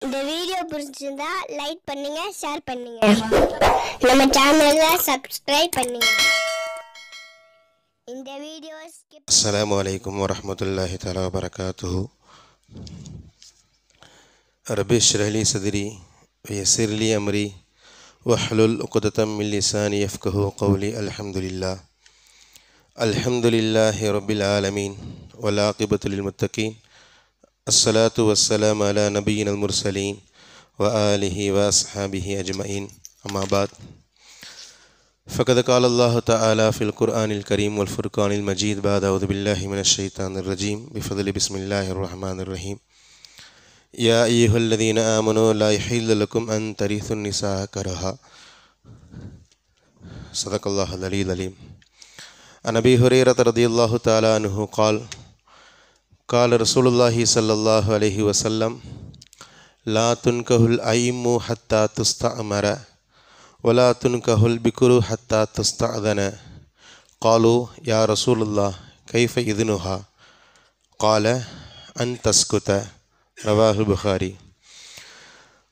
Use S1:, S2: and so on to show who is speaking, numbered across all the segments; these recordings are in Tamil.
S1: இந்த வீடியோ பிடிச்சிருந்தா லைக் பண்ணுங்க, ஷேர் பண்ணுங்க. நம்ம சேனலை சப்ஸ்கிரைப் பண்ணுங்க. இந்த வீடியோ
S2: அஸ்ஸலாமு அலைக்கும் வரஹ்மத்துல்லாஹி தஆலா வபரகாத்துஹு. ரப்பி இஷ்ரஹ் லி ஸத்ரி வயஸ்ஸிர் லி அம்ரி வஹ்லுல் உக்ததம் மின் லிசானி யஃப்கஹு கௌலி. அல்ஹம்துலில்லாஹி ரப்பில் ஆலமீன் வல் ஆகிபத்து லில் முத்தகீன். அஸ்ஸலாத்து வஸ்ஸலாமு அலா நபியினல் முர்சலீன் வ ஆலிஹி வ அஸ்ஹாபிஹி அஜ்மஈன். அம்மா பாத். فقد قال الله تعالى في القرآن الكريم والفرقان المجيد بعد أعوذ بالله من الشيطان الرجيم بفضل بسم الله الرحمن الرحيم. يا أيها الذين آمنوا لا يحل لكم أن ترثوا النساء كرها. صدق الله العلي العليم. عن أبي هريرة رضي الله تعالى عنه قال قال رسول الله صلى الله عليه وسلم لا تنكح الأيم حتى تستأمر ولا تنكح البكر حتى تستأذن. قالوا يا رسول الله كيف إذنها؟ قال أن تسكت. رواه البخاري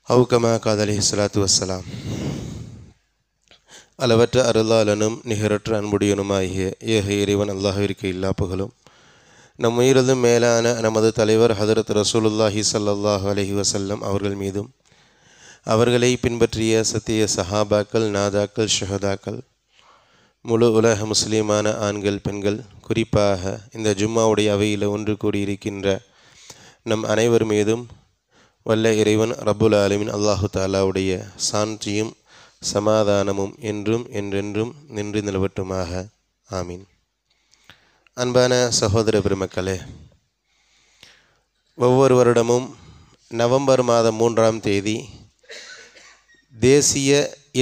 S2: أو كما قال عليه الصلاة والسلام. அளவற்ற அருளாளனும் நிகரற்ற அன்புடையனுமாகிய ஏக இறைவன் அல்லாஹ்விற்கு எல்லா புகழும். நம் உயிரிலும் மேலான நமது தலைவர் ஹதரத் ரசூலுல்லாஹி ஸல்லல்லாஹு அலைஹி வஸல்லம் அவர்கள் மீதும் அவர்களை பின்பற்றிய சத்திய சஹாபாக்கள், நாதாக்கள், ஷஹதாக்கள், முழு உலக முஸ்லீமான ஆண்கள், பெண்கள், குறிப்பாக இந்த ஜும்மாவுடைய அவையில் ஒன்று கூடியிருக்கின்ற நம் அனைவர் மீதும் வல்ல இறைவன் ரப்புல் ஆலமீன் அல்லாஹு தாலாவுடைய சாந்தியும் சமாதானமும் என்றும் என்றென்றும் நின்று நிலவட்டுமாக. ஆமீன். அன்பான சகோதர பெருமக்களே, ஒவ்வொரு வருடமும் நவம்பர் மாதம் 3ஆம் தேதி தேசிய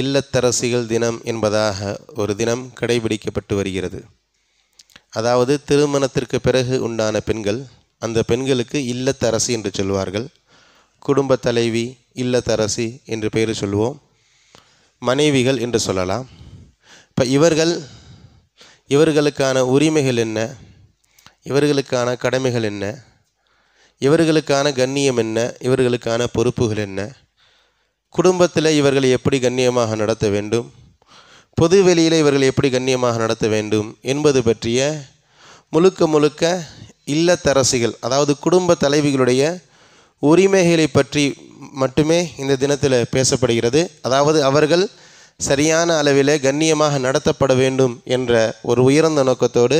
S2: இல்லத்தரசிகள் தினம் என்பதாக ஒரு தினம் கடைபிடிக்கப்பட்டு வருகிறது. அதாவது திருமணத்திற்கு பிறகு உண்டான பெண்கள், அந்த பெண்களுக்கு இல்லத்தரசி என்று சொல்வார்கள். குடும்ப தலைவி, இல்லத்தரசி என்று பெயர் சொல்லுவோம். மனைவிகள் என்று சொல்லலாம். இப்போ இவர்களுக்கான உரிமைகள் என்ன, இவர்களுக்கான கடமைகள் என்ன, இவர்களுக்கான கண்ணியம் என்ன, இவர்களுக்கான பொறுப்புகள் என்ன, குடும்பத்தில் இவர்களை எப்படி கண்ணியமாக நடத்த வேண்டும், பொது வெளியில் இவர்களை எப்படி கண்ணியமாக நடத்த வேண்டும் என்பது பற்றிய முழுக்க இல்லத்தரசிகள், அதாவது குடும்ப தலைவிகளுடைய உரிமைகளை பற்றி மட்டுமே இந்த தினத்தில் பேசப்படுகிறது. அதாவது அவர்கள் சரியான அளவில் கண்ணியமாக நடத்தப்பட வேண்டும் என்ற ஒரு உயர்ந்த நோக்கத்தோடு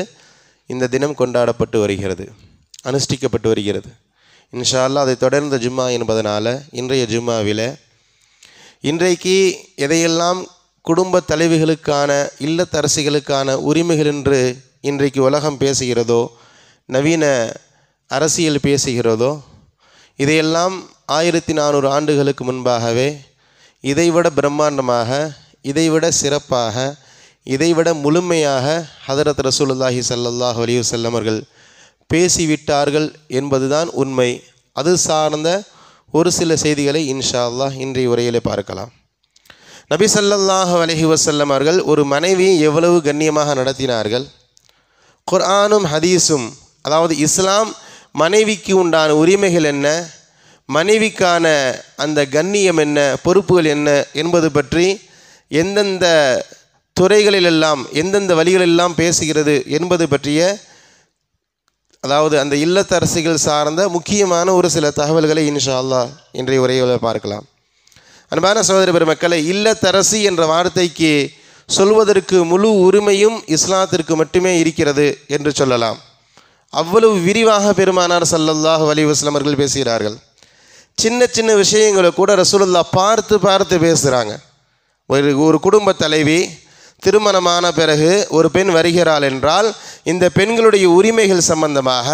S2: இந்த தினம் கொண்டாடப்பட்டு வருகிறது, அனுஷ்டிக்கப்பட்டு வருகிறது. இன்ஷா அல்லாஹ் அதை தொடர்ந்த ஜும்மா என்பதனால் இன்றைய ஜும்மாவில் இன்றைக்கு எதையெல்லாம் குடும்ப தலைவிகளுக்கான, இல்லத்தரசிகளுக்கான உரிமைகள் என்று இன்றைக்கு உலகம் பேசுகிறதோ, நவீன அரசியல் பேசுகிறதோ, இதையெல்லாம் 1400 ஆண்டுகளுக்கு முன்பாகவே இதைவிட பிரம்மாண்டமாக, இதைவிட சிறப்பாக, இதைவிட முழுமையாக ஹதரத் ரசூலுல்லாஹி ஸல்லல்லாஹு அலைஹி வஸல்லம் அவர்கள் பேசிவிட்டார்கள் என்பதுதான் உண்மை. அது சார்ந்த ஒரு சில செய்திகளை இன்ஷா அல்லாஹ் இன்றைய உரையிலே பார்க்கலாம். நபி ஸல்லல்லாஹு அலைஹி வஸல்லம் அவர்கள் ஒரு மனைவியை எவ்வளவு கண்ணியமாக நடத்தினார்கள். குர்ஆனும் ஹதீஸும், அதாவது இஸ்லாம் மனைவிக்கு உண்டான உரிமைகள் என்ன, மனைவிக்கான அந்த கண்ணியம் என்ன, பொறுப்புகள் என்ன என்பது பற்றி எந்தெந்த துறைகளிலெல்லாம், எந்தெந்த வழிகளெல்லாம் பேசுகிறது என்பது பற்றிய, அதாவது அந்த இல்லத்தரசிகள் சார்ந்த முக்கியமான ஒரு சில தகவல்களை இன்ஷா அல்லாஹ் இன்றைய உரையில் பார்க்கலாம். அன்பான சகோதர பெருமக்களை, இல்லத்தரசி என்ற வார்த்தைக்கு சொல்வதற்கு முழு உரிமையும் இஸ்லாத்திற்கு மட்டுமே இருக்கிறது என்று சொல்லலாம். அவ்வளவு விரிவாக பெருமானார் ஸல்லல்லாஹு அலைஹி வஸல்லம் அவர்கள் பேசுகிறார்கள். சின்ன சின்ன விஷயங்களை கூட ரசூலுல்லாஹ் பார்த்து பேசுகிறாங்க. ஒரு குடும்ப தலைவி திருமணமான பிறகு ஒரு பெண் வருகிறாள் என்றால், இந்த பெண்களுடைய உரிமைகள் சம்பந்தமாக,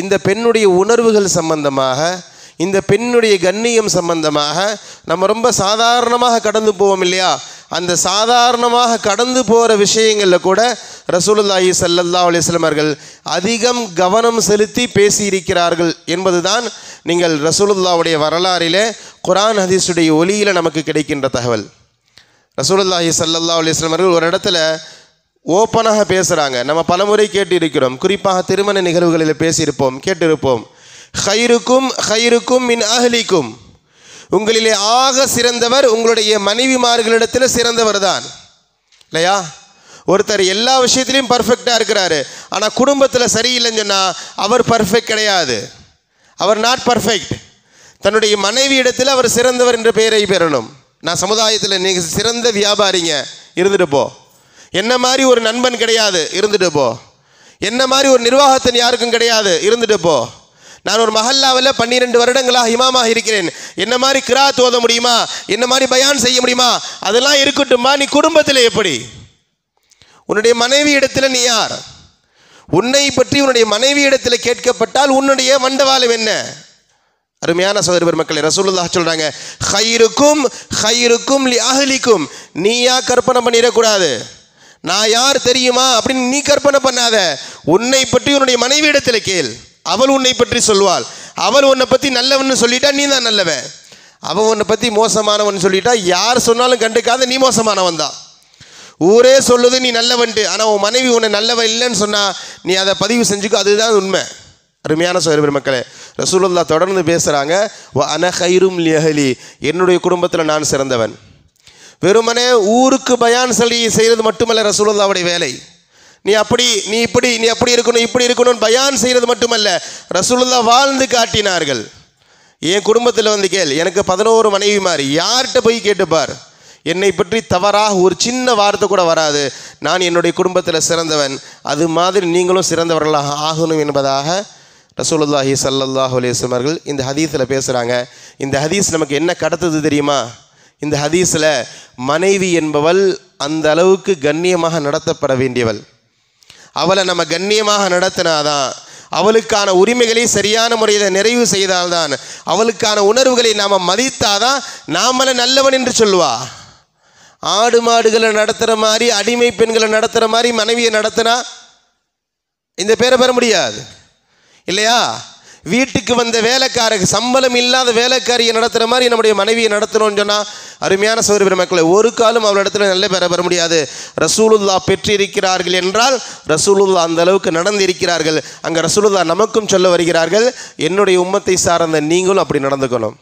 S2: இந்த பெண்ணுடைய உணர்வுகள் சம்பந்தமாக, இந்த பெண்ணுடைய கண்ணியம் சம்பந்தமாக நம்ம ரொம்ப சாதாரணமாக கடந்து போவோம் இல்லையா? அந்த சாதாரணமாக கடந்து போகிற விஷயங்களில் கூட ரசூலுல்லாஹி ஸல்லல்லாஹு அலைஹி வஸல்லம் அவர்கள் அதிகம் கவனம் செலுத்தி பேசியிருக்கிறார்கள் என்பதுதான் நீங்கள் ரசூலுல்லாஹுடைய வரலாறிலே குர்ஆன் ஹதீஸுடைய ஒளியில் நமக்கு கிடைக்கின்ற தகவல். ரசூலுல்லாஹி ஸல்லல்லாஹு அலைஹி வஸல்லம் அவர்கள் ஒரு இடத்துல ஓப்பனாக பேசுகிறாங்க. நம்ம பலமுறை கேட்டிருக்கிறோம், குறிப்பாக திருமண நிகழ்வுகளில் பேசியிருப்போம், கேட்டிருப்போம். ஹைருக்கும் ஹைருக்கும் மின் அஹ்லிக்கும், உங்களிலே ஆக சிறந்தவர் உங்களுடைய மனைவிமார்களிடத்தில் சிறந்தவர் தான் இல்லையா? ஒருத்தர் எல்லா விஷயத்திலையும் பர்ஃபெக்டாக இருக்கிறாரு, ஆனால் குடும்பத்தில் சரியில்லைன்னு சொன்னால் அவர் பர்ஃபெக்ட் கிடையாது, அவர் நாட் பர்ஃபெக்ட். தன்னுடைய மனைவி இடத்தில் அவர் சிறந்தவர் என்ற பெயரை பெறணும். நான் சமுதாயத்தில் நீங்கள் சிறந்த வியாபாரிங்க இருந்துட்டு போ, என்ன மாதிரி ஒரு நண்பன் கிடையாது இருந்துட்டு போ, என்ன மாதிரி ஒரு நிர்வாகத்தின் யாருக்கும் கிடையாது இருந்துட்டு போ, நான் ஒரு மஹல்லாவில் 12 வருடங்களாக இமாமாக இருக்கிறேன், என்ன மாதிரி கிராத் ஓத முடியுமா, என்ன மாதிரி பயான் செய்ய முடியுமா, அதெல்லாம் இருக்கட்டுமா. நீ குடும்பத்தில் எப்படி? உன்னுடைய மனைவி இடத்துல நீ யார்? உன்னை பற்றி உன்னுடைய மனைவி இடத்துல கேட்கப்பட்டால் உன்னுடைய வண்டவாளம் என்ன? அருமையான சகோதர மக்களே, ரசூலுல்லாஹ் சொல்றாங்க, ஹைருக்கும் ஹைருக்கும் லி அஹ்லிக்கும். நீயா கற்பனை பண்ணிடக்கூடாது, நான் யார் தெரியுமா அப்படின்னு நீ கற்பனை பண்ணாத. உன்னை பற்றி உன்னுடைய மனைவி இடத்துல கேள், அவள் உன்னை பற்றி சொல்வாள். அவள் உன்னை பற்றி நல்லவன் சொல்லிட்டா நீ தான் நல்லவன், அவன் உன்னை பற்றி மோசமானவன் சொல்லிட்டா யார் சொன்னாலும் கண்டுக்காத நீ மோசமானவன் தான். ஊரே சொல்லுது நீ நல்லவன்ட்டு, ஆனால் உன் மனைவி உன்னை நல்லவன் இல்லைன்னு சொன்னால் நீ அதை பதிவு செஞ்சுக்கோ, அதுதான் உண்மை. அருமையான சகோதர மக்களே, ரசூலுல்லாஹ் தொடர்ந்து பேசுகிறாங்க, வ அன ஹைரும் லி அஹ்லி, என்னுடைய குடும்பத்தில் நான் சிறந்தவன். வெறுமனே ஊருக்கு பயான் செய்கிறது மட்டுமல்ல ரசூலுல்லாஹ்வுடைய வேலை. நீ அப்படி நீ இப்படி நீ அப்படி இருக்கணும் இப்படி இருக்கணும்னு பயான் செய்கிறது மட்டுமல்ல, ரசூலுல்லாஹ் வாழ்ந்து காட்டினார்கள். என் குடும்பத்தில் வந்து கேள், எனக்கு 11 மனைவி மாதிரி, யார்கிட்ட போய் கேட்டுப்பார், என்னை பற்றி தவறாக ஒரு சின்ன வார்த்தை கூட வராது. நான் என்னுடைய குடும்பத்தில் சிறந்தவன், அது மாதிரி நீங்களும் சிறந்தவர்களாக ஆகணும் என்பதாக ரசூலுல்லாஹி ஸல்லல்லாஹு அலைஹி வஸல்லம் அவர்கள் இந்த ஹதீஸில் பேசுகிறாங்க. இந்த ஹதீஸ் நமக்கு என்ன கடத்துது தெரியுமா? இந்த ஹதீஸில் மனைவி என்பவள் அந்த அளவுக்கு கண்ணியமாக நடத்தப்பட வேண்டியவள். அவளை நம்ம கண்ணியமாக நடத்தினாதான், அவளுக்கான உரிமைகளை சரியான முறையில் நிறைவு செய்தால்தான், அவளுக்கான உணர்வுகளை நாம் மதித்தாதான் நாமளை நல்லவன் என்று சொல்லுவா. ஆடு மாடுகளை நடத்துகிற மாதிரி, அடிமை பெண்களை நடத்துகிற மாதிரி மனைவியை நடத்தினா இந்த பேரை பெற முடியாது இல்லையா? வீட்டுக்கு வந்த வேலைக்காரருக்கு சம்பளம் இல்லாத வேலைக்காரியை நடத்துகிற மாதிரி நம்முடைய மனைவியை நடத்தணும்னு சொன்னால், அருமையான சகோதர மக்களை, ஒரு காலம் அவளிடத்துல நல்ல பேரை பெற முடியாது. ரசூலுல்லாஹ் பெற்றிருக்கிறார்கள் என்றால் ரசூலுல்லாஹ் அந்த அளவுக்கு நடந்திருக்கிறார்கள். அங்கே ரசூலுல்லாஹ் நமக்கும் சொல்ல வருகிறார்கள், என்னுடைய உம்மத்தை சார்ந்த நீங்களும் அப்படி நடந்துக்கணும்.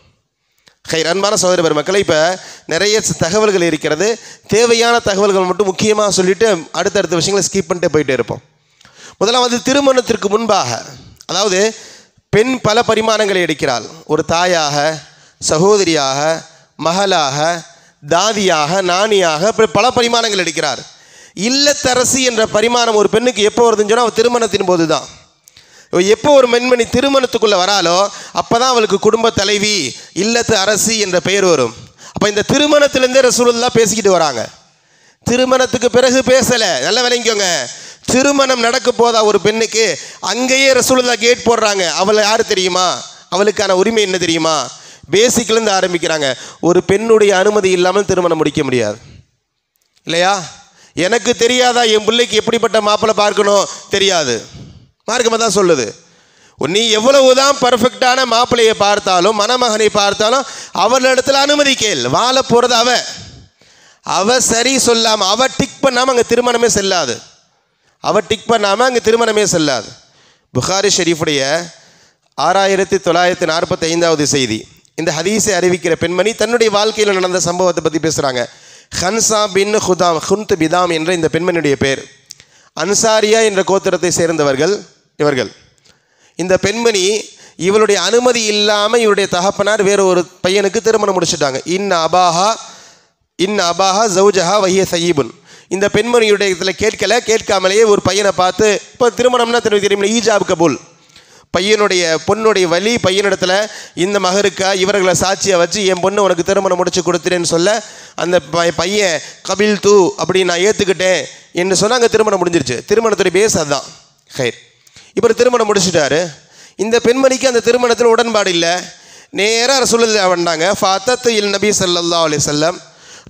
S2: அன்பான சகோதர பெருமக்களை, இப்போ நிறைய தகவல்கள் இருக்கிறது, தேவையான தகவல்கள் மட்டும் முக்கியமாக சொல்லிவிட்டு அடுத்தடுத்த விஷயங்களை ஸ்கிப் பண்ணிட்டு போயிட்டே இருப்போம். முதலாவது, திருமணத்திற்கு முன்பாக, அதாவது பெண் பல பரிமாணங்களை எடுக்கிறாள். ஒரு தாயாக, சகோதரியாக, மகளாக, தாதியாக, நாணியாக, பல பரிமாணங்கள் எடுக்கிறார். இல்லத்தரசி என்ற பரிமாணம் ஒரு பெண்ணுக்கு எப்போ வருதுன்னு சொன்னால் அவள் திருமணத்தின் போது தான். எப்போ ஒரு பெண்மணி திருமணத்துக்குள்ளே வராலோ அப்போ தான் அவளுக்கு குடும்ப தலைவி, இல்லத்து அரசி என்ற பெயர் வரும். அப்போ இந்த திருமணத்திலேருந்தே ரசூலுல்லாஹ் பேசிக்கிட்டு வராங்க. திருமணத்துக்கு பிறகு பேசலை, நல்லா விளங்கிக்கோங்க. திருமணம் நடக்க போதா ஒரு பெண்ணுக்கு, அங்கேயே ரசூலுல்லாஹ் கேட் போடுறாங்க. அவள் யார் தெரியுமா, அவளுக்கான உரிமை என்ன தெரியுமா, பேசிக்லேருந்து ஆரம்பிக்கிறாங்க. ஒரு பெண்ணுடைய அனுமதி இல்லாமல் திருமணம் முடிக்க முடியாது இல்லையா? எனக்கு தெரியாதா என் பிள்ளைக்கு எப்படிப்பட்ட மாப்பிள்ளை பார்க்கணும்? தெரியாது, மார்க்கமாக தான் சொல்லுது. நீ எவ்வளவுதான் பர்ஃபெக்டான மாப்பிள்ளையை பார்த்தாலும், மணமகனை பார்த்தாலும், அவளிடத்தில் அனுமதி கேள். வாழ போகிறது அவ சரி சொல்லாமல், அவ டிக் பண்ணாமல் அங்கே திருமணமே செல்லாது. புகாரி ஷெரீஃபுடைய 6945வது செய்தி. இந்த ஹதீஸை அறிவிக்கிற பெண்மணி தன்னுடைய வாழ்க்கையில் நடந்த சம்பவத்தை பற்றி பேசுகிறாங்க. ஹன்சா பின் ஹுந்த் பிதாம் என்ற இந்த பெண்மணியுடைய பேர். அன்சாரியா என்ற கோத்திரத்தை சேர்ந்தவர்கள் இவர்கள். இந்த பெண்மணி இவளுடைய அனுமதி இல்லாமல் இவருடைய தகப்பனார் வேறு ஒரு பையனுக்கு திருமணம் முடிச்சுட்டாங்க. இன் அபாஹா ஜவுஜஹா வஹிய சயீபுன். இந்த பெண்மணியுடைய இதில் கேட்காமலேயே ஒரு பையனை பார்த்து, இப்போ திருமணம்னா தெரியும், ஈஜாப் கபூல், பொண்ணுடைய வழி பையனிடத்தில் இந்த மகருக்கா இவர்களை சாட்சியை வச்சு என் பொண்ணு உனக்கு திருமணம் முடிச்சு கொடுத்துட்டேன்னு சொல்ல, அந்த பையன் கபில் தூ அப்படி நான் ஏற்றுக்கிட்டேன் என்று சொன்னால் அங்கே திருமணம் முடிஞ்சிருச்சு. திருமணத்துடைய பேஸ் அதுதான். ஹைர், இப்போ திருமணம் முடிச்சுட்டாரு. இந்த பெண்மணிக்கு அந்த திருமணத்தில் உடன்பாடு இல்லை. நேராக ரசூலுல்லாஹ் வந்தாங்க. ஃபாத்தத் இல் நபி ஸல்லல்லாஹு அலைஹி வஸல்லம்,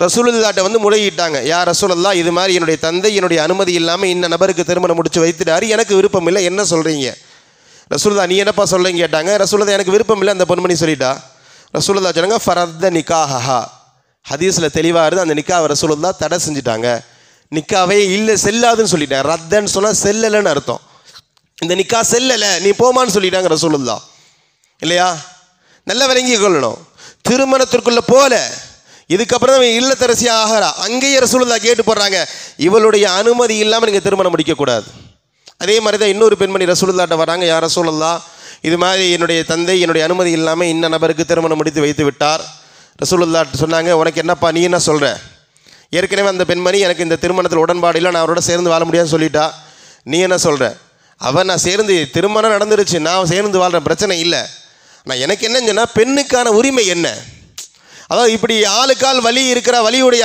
S2: ரசூலுல்லாஹ்ட்ட வந்து முறையிட்டாங்க. யா ரசூலுல்லாஹ், இது மாதிரி என்னுடைய தந்தை என்னுடைய அனுமதி இல்லாமல் இந்த நபருக்கு திருமணம் முடிச்சு வைத்துட்டாரு, எனக்கு விருப்பம் இல்லை, என்ன சொல்கிறீங்க? ரசூலுல்லாஹ், நீ என்னப்பா சொல்கிறீங்க கேட்டாங்க. ரசூலுல்லாஹ், எனக்கு விருப்பம் இல்லை, அந்த பொன்மணி சொல்லிட்டா. ரசூலுல்லாஹ் சொன்னாங்க, ஃபரத்த நிக்காஹா. ஹதீஸில் தெளிவாக இருந்து அந்த நிக்காவை ரசூலுல்லாஹ் தடை செஞ்சுட்டாங்க. நிக்காவே இல்லை, செல்லாதுன்னு சொல்லிட்டேன். ரத்தன்னு சொன்னால் செல்லலைன்னு அர்த்தம். இந்த நிக்கா செல்லலை, நீ போமான்னு சொல்லிட்டாங்க ரசூலுல்லாஹ் இல்லையா? நல்ல விளங்கி கொள்ளணும். திருமணத்திற்குள்ளே போல, இதுக்கப்புறம் தான் இல்லத்தரசி ஆகிறா. அங்கேயே ரசூலுல்லாஹ் கேட்டு போடுறாங்க, இவளுடைய அனுமதி இல்லாமல் நீங்கள் திருமணம் முடிக்கக்கூடாது. அதே மாதிரி தான் இன்னொரு பெண்மணி ரசூலுல்லாஹ்ட்ட வராங்க, யா ரசூலுல்லாஹ், இது மாதிரி என்னுடைய தந்தை என்னுடைய அனுமதி இல்லாமல் இன்ன நபருக்கு திருமணம் முடித்து வைத்து விட்டார். ரசூலுல்லாஹ் சொன்னாங்க, உனக்கு என்னப்பா, நீ என்ன சொல்கிற? ஏற்கனவே அந்த பெண்மணி எனக்கு இந்த திருமணத்தில் உடன்பாடு இல்லை, நான் அவரோட சேர்ந்து வாழ முடியாதுன்னு சொல்லிட்டா. நீ என்ன சொல்கிற? அவன் நான் சேர்ந்து திருமணம் நடந்துருச்சு, நான் சேர்ந்து வாழ்கிறேன், பிரச்சனை இல்லை. நான் எனக்கு என்னன்னு சொன்னால், பெண்ணுக்கான உரிமை என்ன? அதாவது இப்படி ஆளுக்கால் வலி இருக்கிற வலியுடைய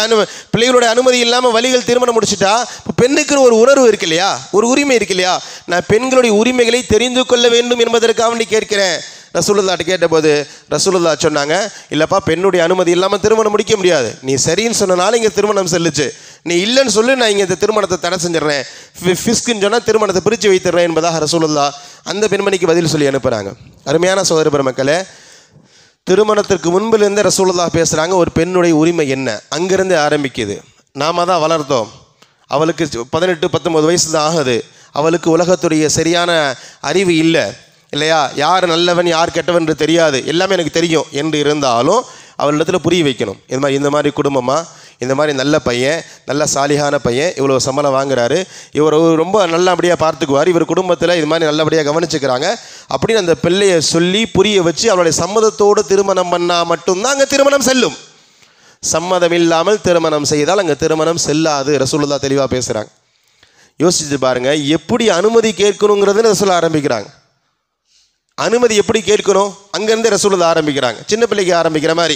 S2: பிள்ளைகளுடைய அனுமதி இல்லாமல் வலிகள் திருமணம் முடிச்சுட்டா, இப்போ பெண்ணுக்குன்னு ஒரு உணர்வு இருக்கு இல்லையா, ஒரு உரிமை இருக்கு இல்லையா? நான் பெண்களுடைய உரிமைகளை தெரிந்து கொள்ள வேண்டும் என்பதற்காக நீ கேட்கிறேன். ரசூலுல்லாஹ்ட்ட கேட்டபோது ரசூலுல்லாஹ் சொன்னாங்க, இல்லைப்பா, பெண்ணுடைய அனுமதி இல்லாமல் திருமணம் முடிக்க முடியாது. நீ சரின்னு சொன்னனால இங்கே திருமணம் செல்லுச்சு, நீ இல்லைன்னு சொல்லி நான் இங்கே இந்த திருமணத்தை தடை செஞ்சிடறேன், ஃபிஸ்க்குன்னு சொன்னால் திருமணத்தை பிரித்து வைத்துடுறேன் என்பதாக ரசூலுல்லாஹ் அந்த பெண்மணிக்கு பதில் சொல்லி அனுப்புகிறாங்க. அருமையான சகோதர பெருமக்களே, திருமணத்திற்கு முன்பிலிருந்தே ரசூலுல்லாஹ் பேசுகிறாங்க, ஒரு பெண்ணுடைய உரிமை என்ன, அங்கேருந்தே ஆரம்பிக்குது. நாம தான் வளர்த்தோம், அவளுக்கு 18-19 வயசு தான் ஆகுது, அவளுக்கு உலகத்துடைய சரியான அறிவு இல்லை இல்லையா, யார் நல்லவன் யார் கெட்டவன் என்று தெரியாது, எல்லாமே எனக்கு தெரியும் என்று இருந்தாலும் அவளிடத்தில் புரிய வைக்கணும். இந்த மாதிரி குடும்பமாக, இந்த மாதிரி நல்ல பையன், நல்ல சாலிகான பையன், இவ்வளோ சம்பளம் வாங்குறாரு, இவர் ரொம்ப நல்லபடியாக பார்த்துக்குவார், இவர் குடும்பத்தில் இது மாதிரி நல்லபடியாக கவனிச்சுக்கிறாங்க அப்படின்னு அந்த பிள்ளையை சொல்லி புரிய வச்சு அவளுடைய சம்மதத்தோடு திருமணம் பண்ணால் மட்டும்தான் அங்கே திருமணம் செல்லும். சம்மதம் இல்லாமல் திருமணம் செய்தால் அங்கே திருமணம் செல்லாது. ரசூலுல்லாஹ் தெளிவாக பேசுகிறாங்க. யோசிச்சு பாருங்கள், எப்படி அனுமதி கேட்கணுங்கிறதுன்னு ரசூலுல்லாஹ் ஆரம்பிக்கிறாங்க. அனுமதி எப்படி கேட்கணும் அங்கேருந்தே ரசூலுல்லாஹ் ஆரம்பிக்கிறாங்க, சின்ன பிள்ளைக்கு ஆரம்பிக்கிற மாதிரி.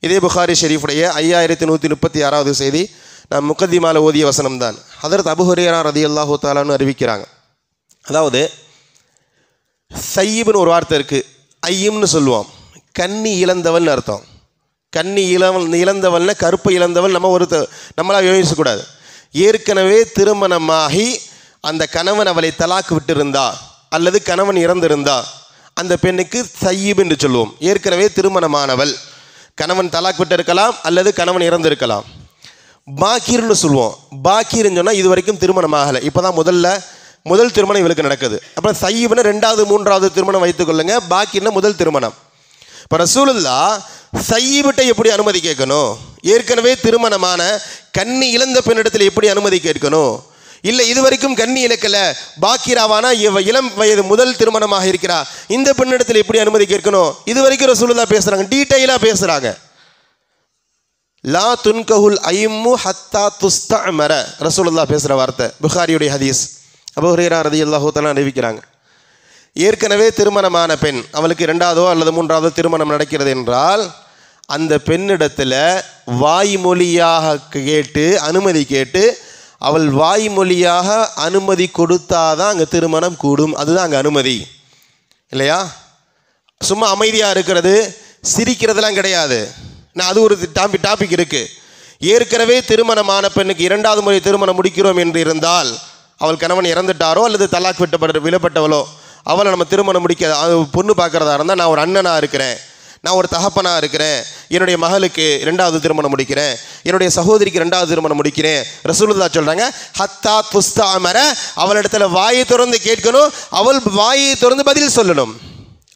S2: இதே புகாரி ஷெரீஃபுடைய 5136வது செய்தி, நான் முக்கத்திமால ஓதிய வசனம் தான். ஹதரத் அபூ ஹுரைரா ரலியல்லாஹு தஆலான்னு அறிவிக்கிறாங்க. அதாவது சையிப்னு ஒரு வார்த்தை இருக்குது, ஐயம்னு சொல்லுவோம், கன்னி இழந்தவள்னு அர்த்தம். கன்னி இழந்தவள்னா கருப்பை இழந்தவள் நம்மளாக யோசிக்கக்கூடாது. ஏற்கனவே திருமணமாகி அந்த கணவன் அவளை தலாக்கு விட்டிருந்தா அல்லது கணவன் இறந்திருந்தா அந்த பெண்ணுக்கு சையிப் என்று சொல்லுவோம். ஏற்கனவே திருமணமானவள், கணவன் தலாக் விட்டு இருக்கலாம் அல்லது கணவன் இறந்திருக்கலாம். பாக்கீர்னு சொல்லுவோம். பாக்கீர்னு சொன்னால் இது வரைக்கும் திருமணம் ஆகலை, இப்போ தான் முதல் திருமணம் இவளுக்கு நடக்குது. அப்புறம் சையிப்னு 2வது 3வது திருமணம் வைத்துக்கொள்ளுங்க, பாக்கீர்னு முதல் திருமணம். இப்போ ரசூலுல்லாஹ் சையிபிட்ட எப்படி அனுமதி கேட்கணும், ஏற்கனவே திருமணமான கன்னி இழந்த பெண்ணிடத்தில் எப்படி அனுமதி கேட்கணும், இல்லை இது வரைக்கும் கன்னி இழக்கல பாக்கிராவானா இளம் வயது முதல் திருமணமாக இருக்கிறா இந்த பெண்ணிடத்தில் எப்படி அனுமதி கேட்கணும், இது வரைக்கும் ரசூலுல்லாஹ் பேசுகிறாங்க, டீட்டெயிலாக பேசுகிறாங்க. லா துன்கஹுல் ஐம்மு ஹத்தா துஸ்தஅமர ரசூலுல்லாஹ் பேசுகிற வார்த்தை, புகாரியுடைய ஹதீஸ். அபூ ஹுரைரா ரலியல்லாஹு தஆலா அறிவிக்கிறாங்க, ஏற்கனவே திருமணமான பெண், அவளுக்கு 2வதோ அல்லது 3வதோ திருமணம் நடக்கிறது என்றால் அந்த பெண்ணிடத்தில் வாய்மொழியாக கேட்டு அனுமதி கேட்டு அவள் வாய்மொழியாக அனுமதி கொடுத்தாதான் அங்கே திருமணம் கூடும். அதுதான் அங்கே அனுமதி இல்லையா? சும்மா அமைதியாக இருக்கிறது சிரிக்கிறதுலாம் கிடையாது. அது ஒரு டாபிக் இருக்குது. ஏற்கனவே திருமணமான பெண்ணுக்கு 2வது முறை திருமணம் முடிக்கிறோம் என்று இருந்தால், அவள் கணவன் இறந்துட்டாரோ அல்லது தலாக் விடப்பட்டவளோ அவளை நம்ம திருமணம் முடிக்க பொண்ணு பார்க்குறதா இருந்தால், நான் ஒரு அண்ணனாக இருக்கிறேன், நான் ஒரு தகப்பனாக இருக்கிறேன், என்னுடைய மகளுக்கு 2வது திருமணம் முடிக்கிறேன், என்னுடைய சகோதரிக்கு 2வது திருமணம் முடிக்கிறேன். ரசூலுல்லாஹ் சொல்கிறாங்க, ஹத்தா துஸ்தஅமர, அவளிடத்துல வாயை திறந்து கேட்கணும், அவள் வாயை திறந்து பதில் சொல்லணும்.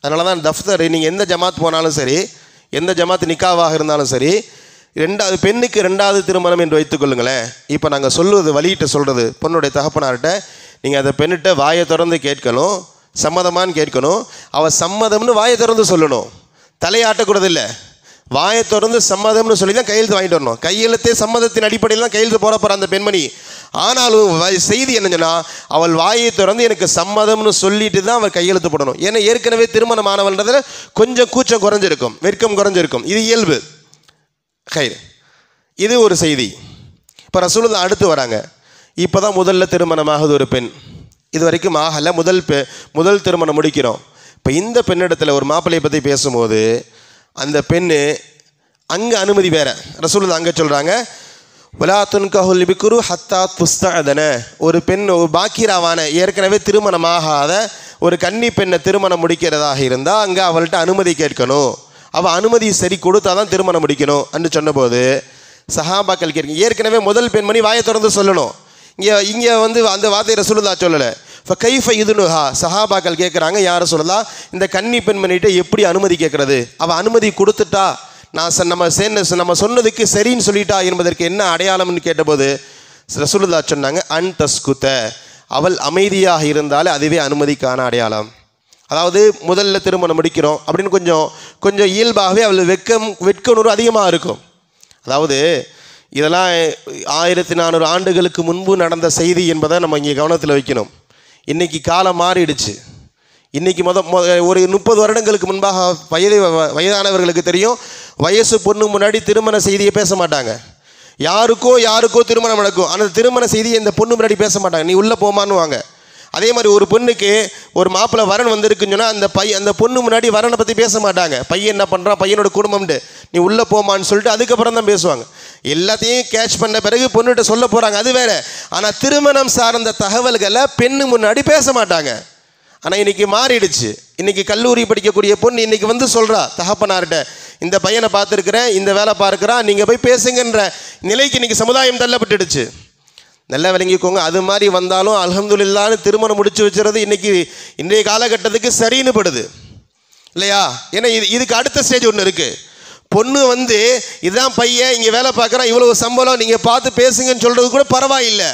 S2: அதனால தான் தஃப்தர், நீங்கள் எந்த ஜமாத் போனாலும் சரி, எந்த ஜமாத் நிக்காவாக இருந்தாலும் சரி, பெண்ணுக்கு 2வது திருமணம் என்று வைத்துக்கொள்ளுங்களேன். இப்போ நாங்கள் சொல்லுவது வழியிட்ட சொல்கிறது, பொண்ணுடைய தகப்பனார்கிட்ட நீங்கள் அந்த பெண்ணிட்ட வாயை திறந்து கேட்கணும், சம்மதமானு கேட்கணும். அவள் சம்மதம்னு வாயை திறந்து சொல்லணும், தலையாட்டக்கூடாது. இல்லை, வாயை திறந்து சம்மதம்னு சொல்லி தான் கையெழுத்து வாங்கிட்டு வரணும். கையெழுத்தே சம்மதத்தின் அடிப்படையில் தான் கையெழுத்து போட போகிற அந்த பெண்மணி. ஆனாலும் செய்தி என்ன சொன்னால், அவள் வாயை திறந்து எனக்கு சம்மதம்னு சொல்லிட்டு தான் அவள் கையெழுத்து போடணும். ஏன்னா ஏற்கனவே திருமணமானவன்றதில் கொஞ்சம் கூச்சம் குறைஞ்சிருக்கும், வெட்கம் குறைஞ்சிருக்கும், இது இயல்பு. ஹைர், இது ஒரு செய்தி. இப்போ ரசூலுல்லாஹ் அடுத்து வராங்க. இப்போ தான் முதல்ல திருமணமாகுது ஒரு பெண், இது வரைக்கும் ஆகலை, முதல் திருமணம் முடிக்கிறோம். இப்போ இந்த பெண்ணிடத்தில் ஒரு மாப்பிள்ளையை பற்றி பேசும்போது அந்த பெண்ணு அங்கே அனுமதி வேறு. ரசூலுல்லாஹ் அங்கே சொல்கிறாங்க, வலா துன்கஹுல் பிக்ரு ஹத்தா துஸ்தஅதன, ஒரு பெண் ஒரு பாக்கிராவான ஏற்கனவே திருமணமாகாத ஒரு கன்னி பெண்ணை திருமணம் முடிக்கிறதாக இருந்தால் அங்கே அவள்கிட்ட அனுமதி கேட்கணும், அவள் அனுமதி சரி கொடுத்தா தான் திருமணம் முடிக்கணும் என்று சொன்னபோது சஹாபாக்கள் கேட்க, ஏற்கனவே முதல் பெண்மணி வாயை திறந்து சொல்லணும். இங்கே அந்த வார்த்தையை ரசூலுல்லாஹ் சொல்லலை. ஃபகைஃப இதுனுஹா, சஹாபாக்கள் கேட்குறாங்க, யார சொல்லலாம், இந்த கன்னி பெண்மணிகிட்ட எப்படி அனுமதி கேட்குறது, அவள் அனுமதி கொடுத்துட்டா, நம்ம சொன்னதுக்கு சரின்னு சொல்லிட்டா என்பதற்கு என்ன அடையாளம்னு கேட்டபோது ரசூலுல்லாஹ் சொன்னாங்க, அன் தஸ்குத, அவள் அமைதியாக இருந்தாலே அதுவே அனுமதிக்கான அடையாளம். அதாவது முதல்ல திருமணம் முடிக்கிறோம் அப்படின்னு கொஞ்சம் இயல்பாகவே அவள் வெட்கணர்வு அதிகமாக இருக்கும். அதாவது இதெல்லாம் 1400 ஆண்டுகளுக்கு முன்பு நடந்த செய்தி என்பதை நம்ம இங்கே கவனத்தில் வைக்கணும். இன்றைக்கி காலம் மாறிடுச்சு. இன்றைக்கி ஒரு 30 வருடங்களுக்கு முன்பாக வயதானவர்களுக்கு தெரியும், வயசு பொண்ணு முன்னாடி திருமண செய்தியை பேச மாட்டாங்க. யாருக்கோ திருமணம் நடக்கும், ஆனால் திருமண செய்தியை இந்த பொண்ணு முன்னாடி பேச மாட்டாங்க, நீ உள்ளே போமான்னு வாங்க. அதே மாதிரி ஒரு பொண்ணுக்கு ஒரு மாப்பிள்ளை வரன் வந்திருக்குன்னு சொன்னால் அந்த பொண்ணு முன்னாடி வரனை பற்றி பேச மாட்டாங்க. பையன் என்ன பண்ணுறான், பையனோட குடும்பம்ட்டு, நீ உள்ளே போமான்னு சொல்லிட்டு அதுக்கப்புறம் தான் பேசுவாங்க. எல்லாத்தையும் கேட்ச் பண்ண பிறகு பொண்ணுகிட்ட சொல்ல போகிறாங்க, அது வேறு. ஆனால் திருமணம் சார்ந்த தகவல்களை பெண்ணு முன்னாடி பேச மாட்டாங்க. ஆனால் இன்றைக்கி மாறிடுச்சு. இன்றைக்கி கல்லூரி படிக்கக்கூடிய பொண்ணு இன்றைக்கி வந்து சொல்கிறா தகப்பனார்கிட்ட, இந்த பையனை பார்த்துருக்குறேன், இந்த வேலை பார்க்குறான், நீங்கள் போய் பேசுங்கன்ற நிலைக்கு இன்றைக்கி சமுதாயம் தள்ளப்பட்டுடுச்சு. நல்லா விளங்கிக்கோங்க. அது மாதிரி வந்தாலும் அல்ஹம்துலில்லாஹ்னு திருமணம் முடிச்சு வச்சுறது இன்றைய காலகட்டத்துக்கு சரின்னு படுது இல்லையா? ஏன்னா இதுக்கு அடுத்த ஸ்டேஜ் ஒன்று இருக்குது. பொண்ணு வந்து இதுதான் பையன், இங்கே வேலை பார்க்குறான், இவ்வளோ சம்பளம், நீங்கள் பார்த்து பேசுங்கன்னு சொல்கிறது கூட பரவாயில்லை.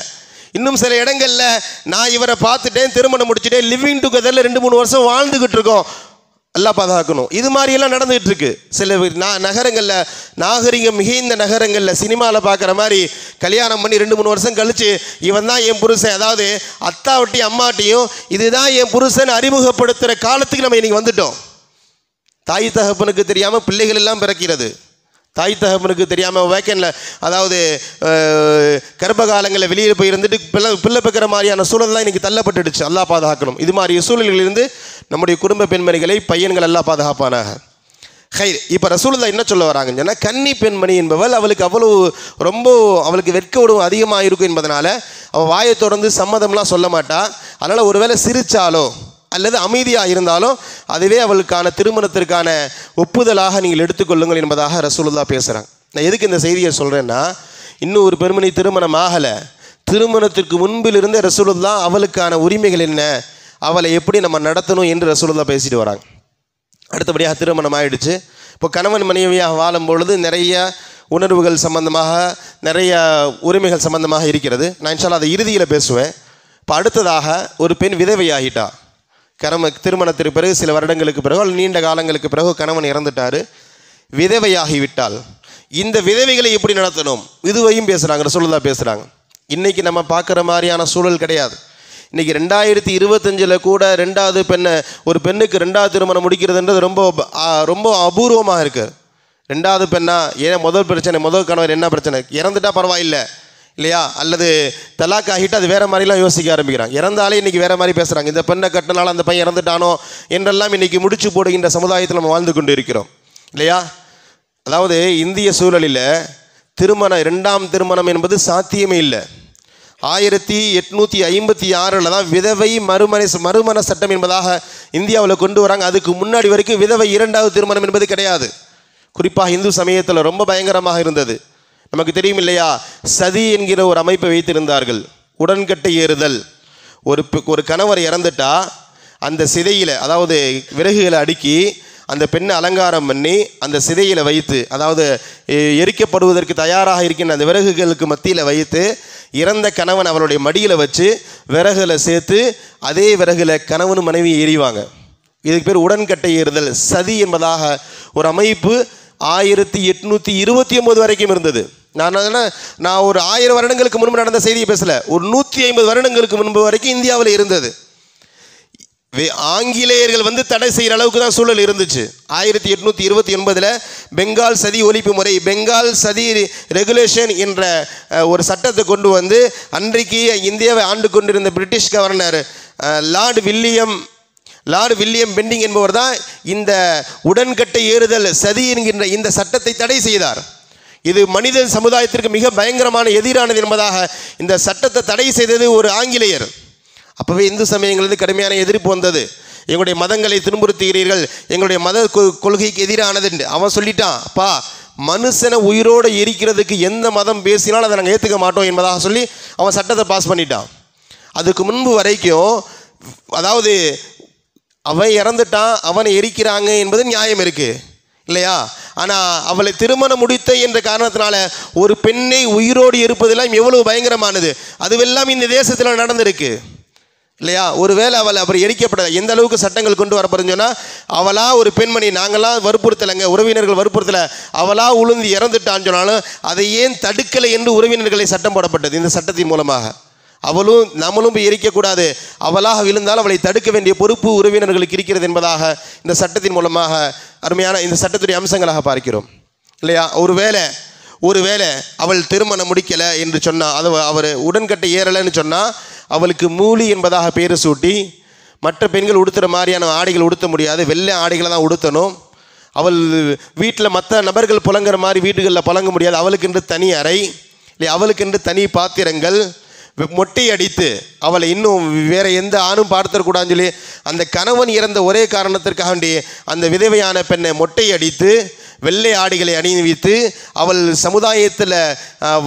S2: இன்னும் சில இடங்களில் நான் இவரை பார்த்துட்டேன், திருமணம் முடிச்சுட்டேன், லிவிங் டுகெதரில் 2-3 வருஷம் வாழ்ந்துக்கிட்டு இருக்கோம், எல்லாம் பாதுகாக்கணும். இது மாதிரியெல்லாம் நடந்துகிட்டு இருக்கு. சில நகரங்களில், நாகரிகம் மிகுந்த நகரங்களில் சினிமாவில் பார்க்குற மாதிரி கல்யாணம் பண்ணி 2-3 வருஷம் கழித்து இவன் தான் என் புருஷன், அதாவது அத்தாவட்டியும் அம்மாட்டியும் இதுதான் என் புருஷன் அறிமுகப்படுத்துகிற காலத்துக்கு நம்ம இன்றைக்கி வந்துட்டோம். தாய் தகப்பனுக்கு தெரியாமல் பிள்ளைகள் எல்லாம் பிறக்கிறது. தாய் தகப்பனுக்கு தெரியாமல் வேக்கனில், அதாவது கர்ப்ப காலங்களில் வெளியில் போய் இருந்துட்டு பிள்ளை பெக்கிற மாதிரியான சூழல்லாம் இன்றைக்கி தள்ளப்பட்டுடுச்சு. அல்லா பாதுகாக்கணும். இது மாதிரி சூழல்களிலிருந்து நம்முடைய குடும்ப பெண்மணிகளை பையன்கள் எல்லாம் பாதுகாப்பானாக. ஹைர். இப்போ ரசூலுல்லாஹ் என்ன சொல்ல வராங்கன்னு சொன்னால், கன்னி பெண்மணி என்பவள் அவளுக்கு அவளுக்கு வெட்க உணர்வு அதிகமாக இருக்கும் என்பதனால அவள் வாயை தொடர்ந்து சம்மதம்லாம் சொல்ல மாட்டா. அதனால் ஒருவேளை சிரித்தாலோ அல்லது அமைதியாக இருந்தாலும் அதுவே அவளுக்கான திருமணத்திற்கான ஒப்புதலாக நீங்கள் எடுத்துக்கொள்ளுங்கள் என்பதாக ரசூலுல்லாஹ் பேசுகிறாங்க. நான் எதுக்கு இந்த செய்தியை சொல்கிறேன்னா, இன்னும் ஒரு பெண்மணி திருமணம் ஆகலை, திருமணத்திற்கு முன்பிலிருந்து ரசூலுல்லாஹ் அவளுக்கான உரிமைகள் என்ன, அவளை எப்படி நம்ம நடத்தணும் என்று ரசூலுல்லாஹ் பேசிட்டு வராங்க. அடுத்தபடியாக திருமணம் ஆகிடுச்சு. இப்போ கணவன் மனைவியாக வாழும்பொழுது நிறைய உணர்வுகள் சம்பந்தமாக, நிறைய உரிமைகள் சம்பந்தமாக இருக்கிறது. நான் இன்ஷா அல்லாஹ் அதை இறுதியில் பேசுவேன். இப்போ அடுத்ததாக ஒரு பெண் விதவையாகிட்டா, திருமணத்திற்கு பிறகு சில வருடங்களுக்கு பிறகு நீண்ட காலங்களுக்கு பிறகு கணவன் இறந்துட்டார், விதவையாகிவிட்டால் இந்த விதவைகளை எப்படி நடத்தணும் இதுவையும் பேசுகிறாங்க, ரசூலுல்லாஹ் பேசுகிறாங்க. இன்றைக்கி நம்ம பார்க்குற மாதிரியான சூழல் கிடையாது. இன்றைக்கி 2025 கூட ஒரு பெண்ணுக்கு 2வது திருமணம் முடிக்கிறதுன்றது ரொம்ப அபூர்வமாக இருக்குது. 2வது பெண்ணா, ஏன் முதல் கணவர் என்ன பிரச்சனை, இறந்துட்டா பரவாயில்லை இல்லையா, அல்லது தலாக் ஆகிட்டு அது வேறு மாதிரிலாம் யோசிக்க ஆரம்பிக்கிறாங்க. இறந்தாலே இன்றைக்கி வேறு மாதிரி பேசுகிறாங்க, இந்த பெண்ணை கட்டினால அந்த பையன் இறந்துட்டானோ என்றெல்லாம் இன்றைக்கி முடிச்சு போடுகின்ற சமுதாயத்தில் நம்ம வாழ்ந்து கொண்டு இருக்கிறோம் இல்லையா? அதாவது இந்திய சூழலில் 2ஆம் திருமணம் என்பது சாத்தியமே இல்லை. 1856 தான் விதவை மறுமண சட்டம் என்பதாக இந்தியாவில் கொண்டு வராங்க. அதுக்கு முன்னாடி வரைக்கும் விதவை 2வது திருமணம் என்பது கிடையாது. குறிப்பாக இந்து சமயத்தில் ரொம்ப பயங்கரமாக இருந்தது. நமக்கு தெரியும் இல்லையா, சதி என்கிற ஒரு அமைப்பை வைத்திருந்தார்கள். உடன்கட்டை ஏறுதல். ஒரு கணவர் இறந்துட்டா அந்த சிதையில், அதாவது விறகுகளை அடுக்கி அந்த பெண்ணை அலங்காரம் பண்ணி அந்த சிதையில் வைத்து, அதாவது எரிக்கப்படுவதற்கு தயாராக இருக்கின்ற அந்த விறகுகளுக்கு மத்தியில் வைத்து இறந்த கணவன் அவளுடைய மடியில் வச்சு விறகுகளை சேர்த்து அதே விறகுல கணவனும் மனைவி எறிவாங்க. இதுக்கு பேர் உடன்கட்டை ஏறுதல். சதி என்பதாக ஒரு அமைப்பு 1829 வரைக்கும் இருந்தது. நான் ஒரு 1000 வருடங்களுக்கு முன்பு நடந்த செய்தியை பேசல, ஒரு 150 வருடங்களுக்கு முன்பு வரைக்கும் இந்தியாவில் இருந்தது. ஆங்கிலேயர்கள் வந்து தடை செய்கிற அளவுக்கு தான் சூழல் இருந்துச்சு. 1829 பெங்கால் சதி ஒழிப்பு முறை, பெங்கால் சதி ரெகுலேஷன் என்ற ஒரு சட்டத்தை கொண்டு வந்து அன்றைக்கு இந்தியாவை ஆண்டு கொண்டிருந்த British governor Lord William Bentinck என்பவர் தான் இந்த உடன்கட்டை ஏறுதல் சதி என்கின்ற இந்த சட்டத்தை தடை செய்தார். இது மனித சமுதாயத்திற்கு மிக பயங்கரமான எதிரானது என்பதாக இந்த சட்டத்தை தடை செய்தது ஒரு ஆங்கிலேயர். அப்போவே இந்து சமயங்களுக்கு கடுமையான எதிர்ப்பு வந்தது. எங்களுடைய மதங்களை துன்புறுத்துகிறீர்கள், எங்களுடைய மத கொள்கைக்கு எதிரானது என்று அவன் சொல்லிட்டான். அப்பா, மனுஷனை உயிரோடு எரிக்கிறதுக்கு எந்த மதம் பேசினாலும் அதை நாங்கள் ஏற்றுக்க மாட்டோம் என்பதாக சொல்லி அவன் சட்டத்தை பாஸ் பண்ணிட்டான். அதுக்கு முன்பு வரைக்கும் அதாவது அவன் இறந்துட்டான், அவனை எரிக்கிறாங்க என்பது நியாயம் இருக்குது இல்லையா? ஆனால் அவளை திருமணம் முடித்த என்ற காரணத்தினால ஒரு பெண்ணை உயிரோடு இருப்பதெல்லாம் எவ்வளவு பயங்கரமானது. அதுவெல்லாம் இந்த தேசத்தில் நடந்திருக்கு இல்லையா? ஒருவேளை அவள் அவர் எரிக்கப்பட எந்த அளவுக்கு சட்டங்கள் கொண்டு வரப்படுதுன்னு சொன்னால், அவளா ஒரு பெண்மணி, நாங்களாம் வற்புறுத்தலைங்க, உறவினர்கள் வற்புறுத்தலை, அவளா உளுந்து இறந்துட்டான்னு சொன்னாலும் அதை ஏன் தடுக்கலை என்று உறவினர்களை சட்டம் போடப்பட்டது இந்த சட்டத்தின் மூலமாக. அவளும் நம்மளும் போய் எரிக்கக்கூடாது, அவளாக விழுந்தால் அவளை தடுக்க வேண்டிய பொறுப்பு உறவினர்களுக்கு இருக்கிறது என்பதாக இந்த சட்டத்தின் மூலமாக அருமையான இந்த சட்டத்துடைய அம்சங்களாக பார்க்கிறோம் இல்லையா? ஒருவேளை அவள் திருமணம் முடிக்கலை என்று சொன்னால், அது அவர் உடன்கட்டை ஏறலைன்னு சொன்னால் அவளுக்கு மூலி என்பதாக பேர் சூட்டி, மற்ற பெண்கள் உடுத்துகிற மாதிரியான ஆடைகள் உடுத்த முடியாது, வெள்ளை ஆடைகளை தான் உடுத்தணும். அவள் வீட்டில் மற்ற நபர்கள் புழங்குற மாதிரி வீடுகளில் புழங்க முடியாது, அவளுக்கென்று தனி அறை இல்லை, அவளுக்கென்று தனி பாத்திரங்கள். மொட்டை அடித்து அவளை இன்னும் வேறு எந்த ஆணும் பார்த்துடக்கூடாதுன்னு சொல்லி அந்த கணவன் இறந்த ஒரே காரணத்திற்காக வேண்டி அந்த விதவையான பெண்ணை மொட்டை அடித்து வெள்ளை ஆடைகளை அணிவித்து அவள் சமுதாயத்தில்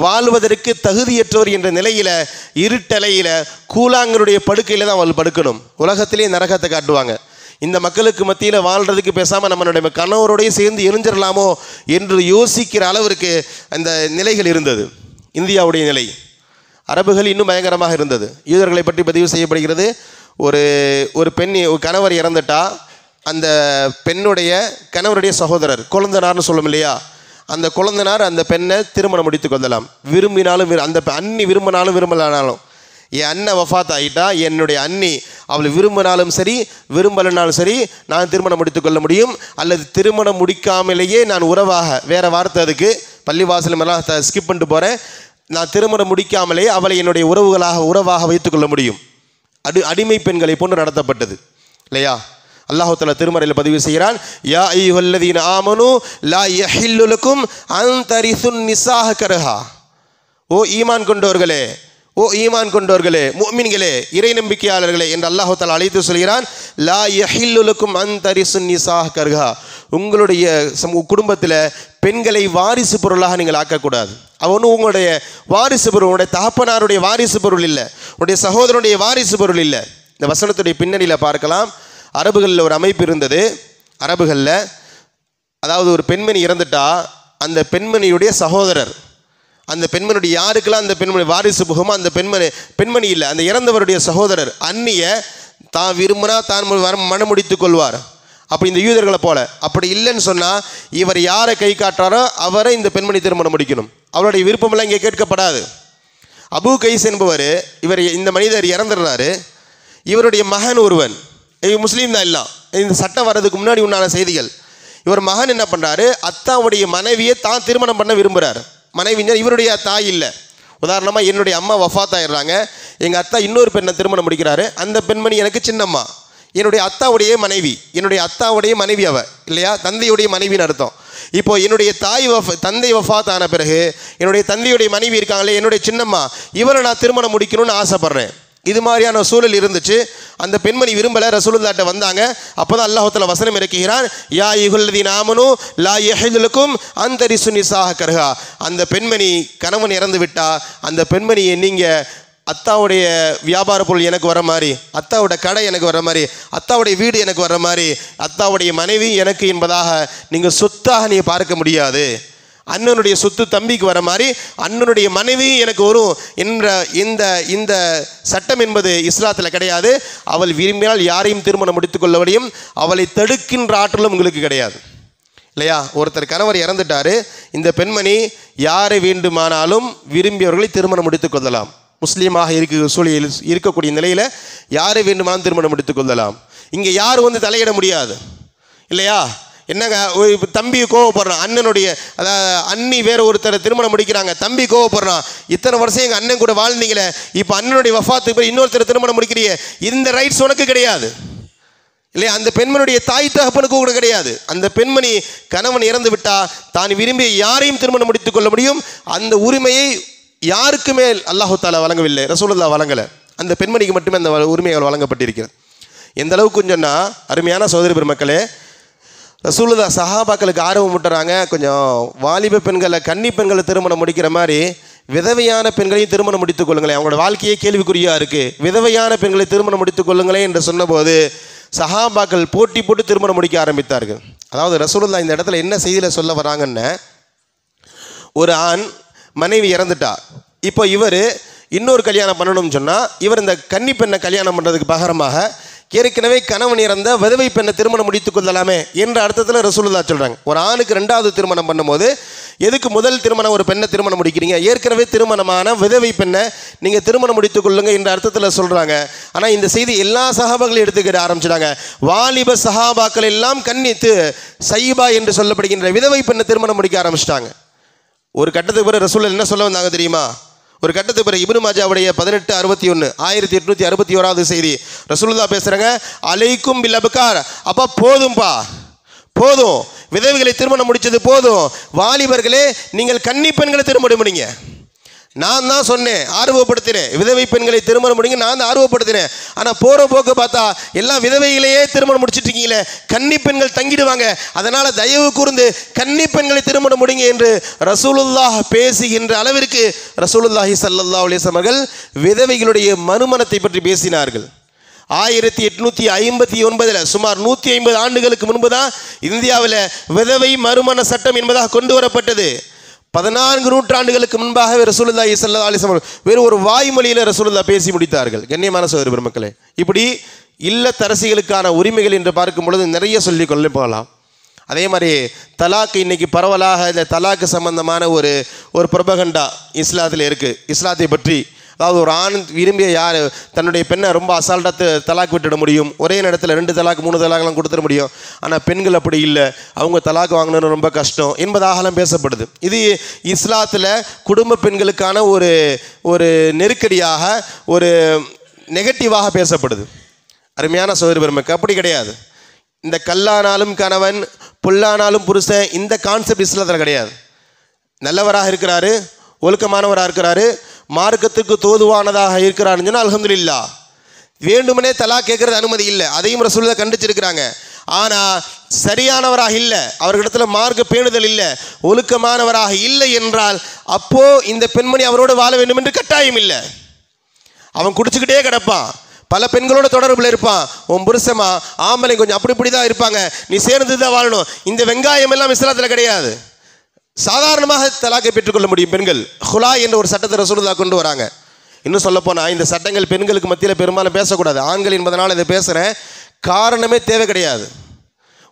S2: வாழ்வதற்கு தகுதியற்றவர் என்ற நிலையில் இருட்டலையில் கூழாங்கருடைய படுக்கையில் தான் அவள் படுக்கணும். உலகத்திலே நரகத்தை காட்டுவாங்க. இந்த மக்களுக்கு மத்தியில் வாழ்கிறதுக்கு பேசாமல் நம்மளுடைய கணவரோடையே சேர்ந்து எரிஞ்சிடலாமோ என்று யோசிக்கிற அளவிற்கு அந்த நிலைகள் இருந்தது இந்தியாவுடைய நிலை. அரபுகள் இன்னும் பயங்கரமாக இருந்தது. யூதர்களை பற்றி பதிவு செய்யப்படுகிறது. ஒரு பெண் கணவர் இறந்துட்டா அந்த பெண்ணுடைய கணவருடைய சகோதரர் குழந்தனார்னு சொல்லும் இல்லையா, அந்த குழந்தனார் அந்த பெண்ணை திருமணம் முடித்து கொள்ளலாம். விரும்பினாலும் அந்த அண்ணி விரும்பினாலும் விரும்பலானாலும், என் அண்ணன் வஃபாத் ஆகிட்டா என்னுடைய அண்ணி அவள் விரும்பினாலும் சரி விரும்பலைனாலும் சரி நான் திருமணம் முடித்து கொள்ள முடியும். அல்லது திருமணம் முடிக்காமலேயே நான் உறவாக, வேறு வார்த்தை அதுக்கு, பள்ளிவாசலமெல்லாம் ஸ்கிப் பண்ணிட்டு போகிறேன், நான் திருமணம் முடிக்காமலே அவளை என்னுடைய உறவாக வைத்துக்கொள்ள முடியும். அடிமை பெண்களை போன்று நடத்தப்பட்டது இல்லையா? அல்லாஹ் தஆலா திருமறையில் பதிவு செய்கிறான், யா அய்யுஹல்லதீன ஆமனு லா யஹில்லு லக்கும் அன் தரிசுன் நிஸாஹ கர்ஹா. ஓ ஈமான் கொண்டவர்களே முஃமின்களே இறை நம்பிக்கையாளர்களே என்று அல்லாஹ் தஆலா அழைத்து சொல்கிறான். லா யஹில்லு லக்கும் அன் தரிசுன் நிஸாஹ கர்ஹா. உங்களுடைய குடும்பத்தில் பெண்களை வாரிசு பொருளாக நீங்கள் ஆக்கக்கூடாது. அவனும் உங்களுடைய வாரிசு பொருள், உங்களுடைய தகப்பனாருடைய வாரிசு பொருள் இல்லை, உங்களுடைய சகோதரனுடைய வாரிசு பொருள் இல்லை. இந்த வசனத்துடைய பின்னணியில் பார்க்கலாம். அரபுகளில் ஒரு அமைப்பு இருந்தது. அரபுகளில் அதாவது ஒரு பெண்மணி இறந்துட்டா அந்த பெண்மணியுடைய சகோதரர், அந்த பெண்மணியுடைய யாருக்கெல்லாம் அந்த பெண்மணி வாரிசு போகுமோ அந்த பெண்மணி இல்லை, அந்த இறந்தவருடைய சகோதரர் அந்நிய தான் விரும்பினா தான் மனம் முடித்து கொள்வார். அப்போ இந்த யூதர்களை போல. அப்படி இல்லைன்னு சொன்னால் இவர் யாரை கை காட்டுறாரோ அவரை இந்த பெண்மணி திருமணம் முடிக்கணும். அவருடைய விருப்பமெல்லாம் இங்கே கேட்கப்படாது. அபு கைஸ் என்பவர், இந்த மனிதர் இறந்துடுறாரு. இவருடைய மகன் ஒருவன், முஸ்லீம் தான் எல்லாம், இந்த சட்டம் வர்றதுக்கு முன்னாடி உண்டான செய்திகள். இவர் மகன் என்ன பண்ணுறாரு, அத்தாவுடைய மனைவியை தான் திருமணம் பண்ண விரும்புகிறார். மனைவிஞ்சர் இவருடைய தாய் இல்லை. உதாரணமாக என்னுடைய அம்மா வஃபாத் ஆயிடுறாங்க, எங்கள் அத்தா இன்னொரு பெண்ணை திருமணம் முடிக்கிறாரு. அந்த பெண்மணி எனக்கு சின்னம்மா, என்னுடைய அத்தாவுடைய மனைவி அவ இல்லையா, தந்தையுடைய மனைவின்னு அர்த்தம். இப்போ என்னுடைய தந்தை வஃபாத் ஆன பிறகு என்னுடைய தந்தையுடைய மனைவி இருக்காங்களே என்னுடைய சின்னம்மா, இவரை நான் திருமணம் முடிக்கணும்னு ஆசைப்பட்றேன். இது மாதிரியான சூழல் இருந்துச்சு. அந்த பெண்மணி விரும்பலை, ரசூலுல்லாஹ்ட்ட வந்தாங்க. அப்போ தான் அல்லாஹ் தஆலா வசனம் இறக்குகிறான், யா அய்யுஹல்லதீன ஆமனு லா யஹில்லு லக்கும் அன் தரிசு நிஸாஹ கர்ஹா. அந்த பெண்மணி கணவன் இறந்து விட்டா அந்த பெண்மணியை நீங்கள் அத்தாவுடைய வியாபார பொருள் எனக்கு வர மாதிரி, அத்தாவுடைய கடை எனக்கு வர மாதிரி, அத்தாவுடைய வீடு எனக்கு வர மாதிரி, அத்தாவுடைய மனைவி எனக்கு என்பதாக நீங்கள் சொத்தாக நீங்கள் பார்க்க முடியாது. அண்ணனுடைய சொத்து தம்பிக்கு வர மாதிரி அண்ணனுடைய மனைவி எனக்கு வரும் என்ற இந்த சட்டம் என்பது இஸ்லாத்தில் கிடையாது. அவள் விரும்பினால் யாரையும் திருமணம் முடித்துக்கொள்ள முடியும். அவளை தடுக்கின்ற ஆற்றலும் உங்களுக்கு கிடையாது இல்லையா? ஒருத்தர் கணவர் இறந்துட்டாரு, இந்த பெண்மணி யாரை வேண்டுமானாலும் விரும்பியவர்களை திருமணம் முடித்துக் கொள்ளலாம். முஸ்லீமாக சூழலில் இருக்கக்கூடிய நிலையில் யாரை வேண்டுமானாலும் திருமணம் முடித்துக் கொள்ளலாம். இங்கே யாரும் தலையிட முடியாது இல்லையா? என்னங்க, தம்பி கோவப்படுறான், அண்ணனுடைய அண்ணி வேற ஒருத்தரை திருமணம் முடிக்கிறாங்க, தம்பி கோவப்படுறான், இத்தனை வருஷம் எங்கள் அண்ணன் கூட வாழ்ந்தீங்களே, இப்போ அண்ணனுடைய வஃபாத்துக்கு பிறகு இன்னொருத்தரை திருமணம் முடிக்கிறிய, இந்த ரைட்ஸ் உனக்கு கிடையாது இல்லையா? அந்த பெண்மணியுடைய தாய் தகப்பனுக்கு கூட கிடையாது. அந்த பெண்மணி கணவன் இறந்து விட்டா தான் விரும்பிய யாரையும் திருமணம் முடித்துக் கொள்ள முடியும். அந்த உரிமையை யாருக்குமே அல்லாஹு தஆலா வழங்கவில்லை, ரசூலுல்லாஹ் வழங்கலை. அந்த பெண்மணிக்கு மட்டுமே அந்த உரிமைகள் வழங்கப்பட்டிருக்கிறது. எந்த அளவுக்கு சொன்னால், அருமையான சகோதரி பெருமக்களே, ரசூலுல்லாஹ் சஹாபாக்களுக்கு ஆர்வம் விட்டுறாங்க, கொஞ்சம் வாலிப பெண்களை கன்னி பெண்களை திருமணம் முடிக்கிற மாதிரி விதவையான பெண்களையும் திருமணம் முடித்துக் கொள்ளுங்களேன், அவங்களோட வாழ்க்கையே கேள்விக்குறியாக இருக்குது, விதவையான பெண்களை திருமணம் முடித்துக் கொள்ளுங்களேன் என்று சொன்னபோது சஹாபாக்கள் போட்டி போட்டு திருமணம் முடிக்க ஆரம்பித்தார்கள். அதாவது ரசூலுல்லாஹ் இந்த இடத்துல என்ன செய்தியில் சொல்ல வராங்கன்னு, ஒரு ஆண் மனைவி இறந்துட்டா, இப்போ இவர் இன்னொரு கல்யாணம் பண்ணணும்னு சொன்னால் இவர் இந்த கன்னி பெண்ணை கல்யாணம் பண்ணுறதுக்கு பகரமாக ஏற்கனவே கணவன் இறந்த விதவை பெண்ணை திருமணம் முடித்துக் கொள்ளலாமே என்ற அர்த்தத்தில் ரசூலுல்லாஹ் சொல்கிறாங்க. ஒரு ஆணுக்கு 2வது திருமணம் பண்ணும்போது எதுக்கு முதல் திருமணம் ஒரு பெண்ணை திருமணம் முடிக்கிறீங்க, ஏற்கனவே திருமணமான விதவை பெண்ணை நீங்கள் திருமணம் முடித்துக் கொள்ளுங்க என்ற அர்த்தத்தில் சொல்கிறாங்க. ஆனால் இந்த செய்தி எல்லா சஹாபாக்களையும் எடுத்துக்கிட ஆரம்பிச்சிட்டாங்க. வாலிப சஹாபாக்கள் எல்லாம் கன்னித்து சைபா என்று சொல்லப்படுகின்ற விதவை பெண்ணை திருமணம் முடிக்க ஆரம்பிச்சிட்டாங்க. ஒரு கட்டத்துக்கு பிறகு ரசூலுல்லாஹ் என்ன சொல்ல வந்தாங்க தெரியுமா? ஒரு கட்டத்துக்கு பிறகு இப்னு மாஜாவுடைய 1861 1861வது செய்தி ரசூலுல்லாஹ் பேசுகிறாங்க, அலைக்கும் பில் அப்கார், அப்பா போதும்பா போதும், விதவைகளை திருமணம் முடித்தது போதும், வாலிபர்களே நீங்கள் கன்னி பெண்களை திருமணம் முடிங்க. நான் தான் சொன்னேன், ஆர்வப்படுத்தினேன், விதவை பெண்களை திருமணம் முடிங்க, நான் தான் ஆர்வப்படுத்தினேன். ஆனால் போகிற போக்கு பார்த்தா எல்லாம் விதவைகளையே திருமணம் முடிச்சுட்டு இருக்கீங்களே, கன்னி பெண்கள் தங்கிடுவாங்க, அதனால் தயவு கூர்ந்து கன்னி பெண்களை திருமணம் முடிங்க என்று ரசூலுல்லாஹ் பேசுகின்ற அளவிற்கு ரசூலுல்லாஹி ஸல்லல்லாஹு அலைஹி வஸல்லம் அவர்கள் விதவைகளுடைய மறுமணத்தை பற்றி பேசினார்கள். 1859 சுமார் 150 ஆண்டுகளுக்கு முன்பு தான் இந்தியாவில் விதவை மறுமண சட்டம் என்பதாக கொண்டு வரப்பட்டது. 14 நூற்றாண்டுகளுக்கு முன்பாகவே ரசூலுல்லாஹி ஸல்லல்லாஹு அலைஹி வஸல்லம் வேறு ஒரு வாய்மொழியில் ரசூலுல்லாஹ் பேசி முடித்தார்கள். கண்ணியமான சகோதர பெருமக்களே, இப்படி இல்லத்தரசிகளுக்கான உரிமைகள் என்று பார்க்கும் பொழுது நிறைய சொல்லி கொள்ள போகலாம். அதே மாதிரி தலாக்கு இன்னைக்கு பரவலாக இந்த தலாக்கு சம்பந்தமான ஒரு ப்ரொபகண்டா இஸ்லாத்தில் இருக்குது. இஸ்லாத்தை பற்றி, அதாவது ஒரு ஆண் விரும்பிய யார் தன்னுடைய பெண்ணை ரொம்ப அசால்ட்டாக தலாக் விட்டுட முடியும், ஒரே நேரத்தில் 2 தலாக் 3 தலாக்லாம் கொடுத்துட முடியும். ஆனால் பெண்கள் அப்படி இல்லை, அவங்க தலாக் வாங்கணும்னு ரொம்ப கஷ்டம் என்பதாகலாம் பேசப்படுது. இது இஸ்லாத்தில் குடும்ப பெண்களுக்கான ஒரு நெருக்கடியாக, ஒரு நெகட்டிவாக பேசப்படுது. அருமையான சகோதர பெருமக்களே, அப்படி கிடையாது. இந்த கல்லானாலும் கணவன், புல்லானாலும் புருஷன், இந்த கான்செப்ட் இஸ்லாத்தில் கிடையாது. நல்லவராக இருக்கிறாரு, ஒழுக்கமானவராக இருக்கிறாரு, மார்க்கத்துக்கு தோதுவானதாக இருக்கிறாருன்னு சொன்னால் அல்ஹம்துலில்லாஹ். வேண்டுமனே தலாக் கேட்கறது அனுமதி இல்லை, அதையும் ரசூலுல்லாஹ் கண்டிச்சிருக்கிறாங்க. ஆனால் சரியானவராக இல்லை, அவர்களிடத்தில் மார்க்க பேணுதல் இல்லை, ஒழுக்கமானவராக இல்லை என்றால் அப்போ இந்த பெண்மணி அவரோடு வாழ வேண்டும் என்று கட்டாயம் இல்லை. அவன் குடிச்சுக்கிட்டே கிடப்பான், பல பெண்களோட தொடர்பில் இருப்பான், உன் புருஷமா ஆம்பளை கொஞ்சம் அப்படி இப்படி தான் இருப்பாங்க, நீ சேர்ந்து தான் வாழணும். இந்த வெங்காயம் எல்லாம் இஸ்லாத்தில் கிடையாது. சாதாரணமாக தலாக்கை பெற்றுக்கொள்ள முடியும் பெண்கள். ஹுலா என்ற ஒரு சட்டத்தை ரசூலுல்லாஹ் கொண்டு வராங்க. இன்னும் சொல்லப்போனால் இந்த சட்டங்கள் பெண்களுக்கு மத்தியில் பெரும்பாலும் பேசக்கூடாது. ஆண்கள் என்பதனால் இதை பேசுகிறேன், காரணமே தேவை கிடையாது.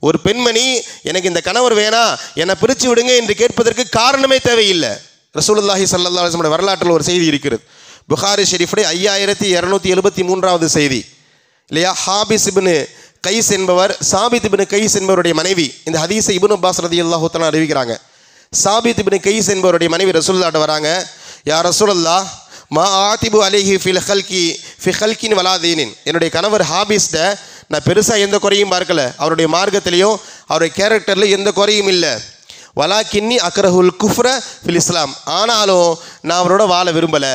S2: ஒரு பெண்மணி எனக்கு இந்த கணவர் வேணாம், என்னை பிரித்து விடுங்க என்று கேட்பதற்கு காரணமே தேவையில்லை. ரசூலுல்லாஹி ஸல்லல்லாஹு அலைஹி வஸல்லம் வரலாற்றில் ஒரு செய்தி இருக்கிறது. புகாரி ஷெரீஃபுடைய 5273வது செய்தி இல்லையா? ஹாபிஸ் இப்னு கைஸ் என்பவர், சாபித் இப்னு கைஸ் என்பவருடைய மனைவி. இந்த ஹதீஸை இப்னு அப்பாஸ் ரலியல்லாஹு தஆலா அறிவிக்கிறாங்க. சாபித் இப்னு கைஸ் என்பவருடைய மனைவி ரசூலுல்லாஹ்ட்ட வராங்க, யா ரசூலல்லாஹ் மா ஆதிபு அலைஹி ஃபி ஹல்கின் வலா தீனின். என்னுடைய கணவர் ஹாபிஸ்ட நான் பெருசாக எந்த குறையும் பார்க்கல, அவருடைய மார்க்கத்திலையும் அவருடைய கேரக்டர்லையும் எந்த குறையும் இல்லை. வலாக்கின்னி அக்ரஹுல் குஃப்ர ஃபில் இஸ்லாம், ஆனாலும் நான் அவரோட வாழ விரும்பலை,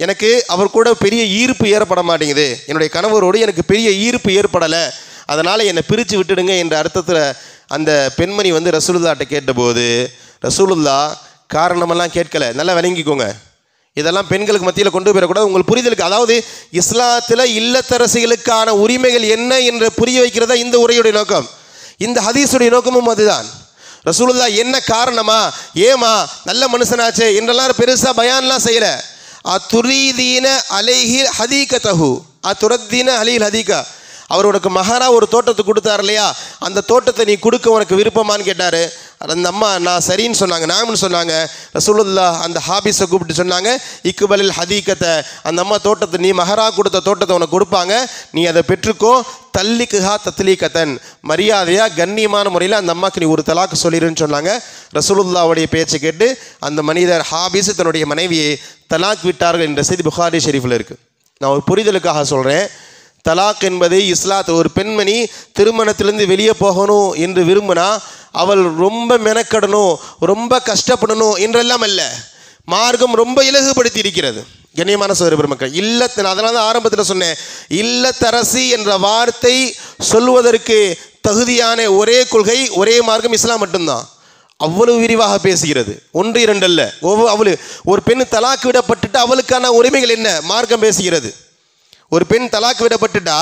S2: எனக்கு அவர் கூட பெரிய ஈர்ப்பு ஏற்பட மாட்டேங்குது, என்னுடைய கணவரோடு எனக்கு பெரிய ஈர்ப்பு ஏற்படலை, அதனால் என்னை பிரித்து விட்டுடுங்க என்ற அர்த்தத்தில் அந்த பெண்மணி வந்து ரசூலுல்லாஹ்ட்ட கேட்டபோது ரசூலுல்லாஹ் காரணமெல்லாம் கேட்கலை. நல்லா விளங்கிக்கோங்க, இதெல்லாம் பெண்களுக்கு மத்தியில் கொண்டு போயிடக்கூடாது, உங்கள் புரிதலுக்கு. அதாவது இஸ்லாத்தில் இல்லத்தரசிகளுக்கான உரிமைகள் என்ன என்று புரிய வைக்கிறதா இந்த உரையுடைய நோக்கம். இந்த ஹதீஸுடைய நோக்கமும் அதுதான். ரசூலுல்லாஹ் என்ன காரணமா, ஏமா நல்ல மனுஷனாச்சே என்றெல்லாம் பெருசாக பயான்லாம் செய்யலை. துரீதீன அலைஹி ஹதீகதஹு, துரத்தீன அலைஹில் ஹதீகா, அவர் உனக்கு மகாரா ஒரு தோட்டத்தை கொடுத்தார் இல்லையா, அந்த தோட்டத்தை நீ கொடுக்க உனக்கு விருப்பமானு கேட்டார். அந்த அம்மா நான் சரின்னு சொன்னாங்க, நாம்னு சொன்னாங்க. ரசூலுல்லாஹ் அந்த ஹாபிஸை கூப்பிட்டு சொன்னாங்க, இக்குபலில் ஹதீகத்தை, அந்த அம்மா தோட்டத்தை, நீ மகாரா கொடுத்த தோட்டத்தை உனக்கு கொடுப்பாங்க, நீ அதை பெற்றுக்கோ, தல்லிக்குஹா தத்லீகத்தன், மரியாதையாக கண்ணியமான முறையில் அந்த அம்மாவுக்கு நீ ஒரு தலாக்கு சொல்லிடுன்னு சொன்னாங்க. ரசூலுல்லாஹ்வுடைய பேச்சை கேட்டு அந்த மனிதர் ஹாபிஸ் தன்னுடைய மனைவியை தலாக் விட்டார்கள் என்ற செய்தி புகாரி ஷெரீஃபில் இருக்குது. நான் ஒரு புரிதலுக்காக சொல்கிறேன். தலாக் என்பது இஸ்லாத்தில் ஒரு பெண்மணி திருமணத்திலேருந்து வெளியே போகணும் என்று விரும்பினா அவள் ரொம்ப மெனக்கடணும், ரொம்ப கஷ்டப்படணும் என்றெல்லாம் அல்ல, மார்க்கம் ரொம்ப இலகுபடுத்தி இருக்கிறது. கண்ணியமான சகோதர பெருமக்கள், அதனால தான் ஆரம்பத்தில் சொன்னேன், இல்லத்தரசி என்ற வார்த்தை சொல்வதற்கு தகுதியான ஒரே கொள்கை, ஒரே மார்க்கம் இஸ்லாம் மட்டும்தான். அவ்வளவு விரிவாக பேசுகிறது. ஒன்று இரண்டு அல்ல. ஒரு பெண் தலாக்கு விடப்பட்டுட்டு அவளுக்கான உரிமைகள் என்ன மார்க்கம் பேசுகிறது. ஒரு பெண் தலாக்கு விடப்பட்டுட்டா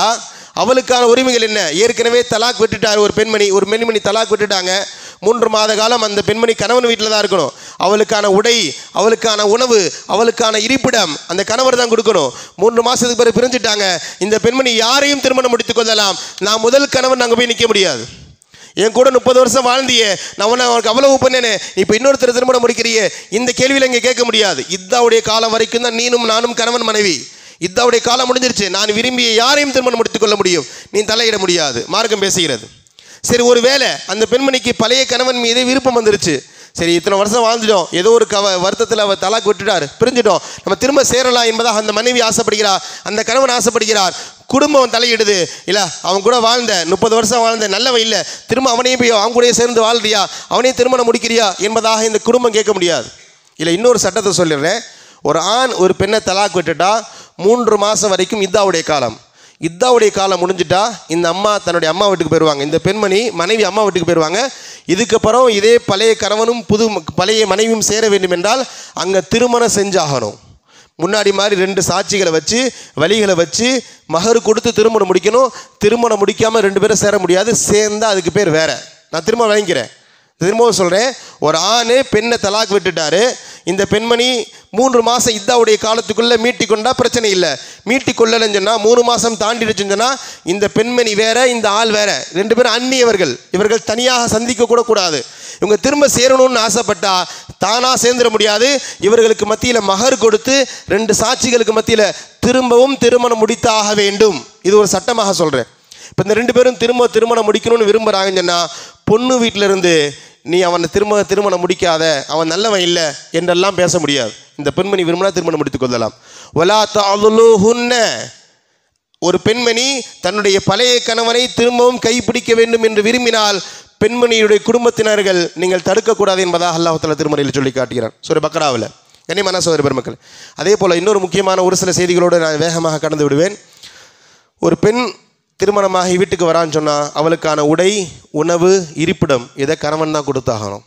S2: அவளுக்கான உரிமைகள் என்ன? ஏற்கனவே தலாக் விட்டுட்டார் ஒரு பெண்மணி தலாக் விட்டுட்டாங்க. 3 மாத காலம் அந்த பெண்மணி கணவன் வீட்டில் தான் இருக்கணும். அவளுக்கான உடை, அவளுக்கான உணவு, அவளுக்கான இருப்பிடம் அந்த கணவர் தான் கொடுக்கணும். 3 மாதத்துக்கு பிறகு பிரிஞ்சுட்டாங்க. இந்த பெண்மணி யாரையும் திருமணம் முடித்துக் கொள்ளலாம். நான் முதல் கணவன் நாங்கள் போய் நிற்க முடியாது. என் கூட 30 வருஷம் வாழ்ந்தியே, நான் அவனுக்கு அவ்வளவு பண்ணேனே, இப்போ இன்னொருத்தர் திருமணம் முடிக்கிறியே, இந்த கேள்வியில் இங்கே கேட்க முடியாது. இதாவுடைய காலம் வரைக்கும் தான் நீனும் நானும் கணவன் மனைவி. இதாவுடைய காலம் முடிஞ்சிருச்சு. நான் விரும்பிய யாரையும் திருமணம் முடித்துக் கொள்ள முடியும், நீ தலையிட முடியாது. மார்க்கம் பேசுகிறது. சரி, ஒரு வேளை அந்த பெண்மணிக்கு பழைய கணவன் மீது விருப்பம் வந்துருச்சு. சரி, இத்தனை வருஷம் வாழ்ந்துட்டோம், ஏதோ ஒரு வருத்தத்தில் அவர் தலாக் விட்டுட்டார், பிரிஞ்சிட்டோம், நம்ம திரும்ப சேரலாம் என்பதாக அந்த மனைவி ஆசைப்படுகிறார், அந்த கணவன் ஆசைப்படுகிறார். குடும்பம் தலையிடுது. இல்லை, அவன் கூட வாழ்ந்த 30 வருஷம் வாழ்ந்த நல்லவன் இல்லை, திரும்ப அவனையும் போய் அவன் கூட சேர்ந்து வாழ்றியா, அவனையும் திருமணம் முடிக்கிறியா என்பதாக இந்த குடும்பம் கேட்க முடியாது. இல்லை, இன்னொரு சட்டத்தை சொல்லிடுறேன். ஒரு ஆண் ஒரு பெண்ணை தலாக் விட்டுட்டா 3 மாதம் வரைக்கும் இதாவுடைய காலம். இதாவுடைய காலம் முடிஞ்சிட்டா இந்த அம்மா தன்னுடைய அம்மா வீட்டுக்கு போயிடுவாங்க. இந்த பெண்மணி மனைவி அம்மா வீட்டுக்கு போயிடுவாங்க. இதுக்கப்புறம் இதே பழைய கணவனும் பழைய மனைவியும் சேர வேண்டும் என்றால் அங்கே திருமணம் செஞ்சாகணும். முன்னாடி மாதிரி 2 சாட்சிகளை வச்சு வழிகளை வச்சு மகர் கொடுத்து திருமணம் முடிக்கணும். திருமணம் முடிக்காமல் 2 பேரும் சேர முடியாது. சேர்ந்தால் அதுக்கு பேர் வேற. நான் திரும்ப வாங்கிக்கிறேன், திரும்பவும் சொல்கிறேன். ஒரு ஆண் பெண்ணை தலாக் விட்டுட்டாரு. இந்த பெண்மணி 3 மாதம் இதாவுடைய காலத்துக்குள்ளே மீட்டிக்கொண்டா பிரச்சனை இல்லை. மீட்டிக்கொள்ளலன்னு சொன்னால் 3 மாதம் தாண்டிடுச்சுன்னு சொன்னால் இந்த பெண்மணி வேற, இந்த ஆள் வேற, 2 பேரும் அந்நியவர்கள். இவர்கள் தனியாக சந்திக்க கூட கூடாது. இவங்க திரும்ப சேரணும்னு ஆசைப்பட்டா தானாக சேர்ந்துட முடியாது. இவர்களுக்கு மத்தியில் மகர் கொடுத்து 2 சாட்சிகளுக்கு மத்தியில் திரும்பவும் திருமணம் முடித்தாக வேண்டும். இது ஒரு சட்டமாக சொல்கிறேன். இப்போ இந்த 2 பேரும் திருமணம் முடிக்கணும்னு விரும்புகிறாங்கன்னு சொன்னால் பொண்ணு வீட்டிலிருந்து நீ அவனை திருமணம் முடிக்காத, அவன் நல்லவன் இல்லை என்றெல்லாம் பேச முடியாது. இந்த பெண்மணி விரும்பினா திருமணம் முடித்துக் கொள்ளலாம். வலா தஅதுலுஹுன்ன, ஒரு பெண்மணி தன்னுடைய பழைய கணவனை திரும்பவும் கைப்பிடிக்க வேண்டும் என்று விரும்பினால் பெண்மணியுடைய குடும்பத்தினர்கள் நீங்கள் தடுக்கக்கூடாது என்பதாக அல்லாஹ் தஆலா திருமறையில் சொல்லி காட்டுகிறான் சூரா பக்ராவில். கண்ணியமான சகோதர பெருமக்கள், அதே போல் இன்னொரு முக்கியமான ஒரு சில செய்திகளோடு நான் வேகமாக கடந்து விடுவேன். ஒரு பெண் திருமணமாகி வீட்டுக்கு வரான்னு சொன்னால் அவளுக்கான உடை, உணவு, இருப்பிடம் இதை கணவன் தான் கொடுத்தாகணும்.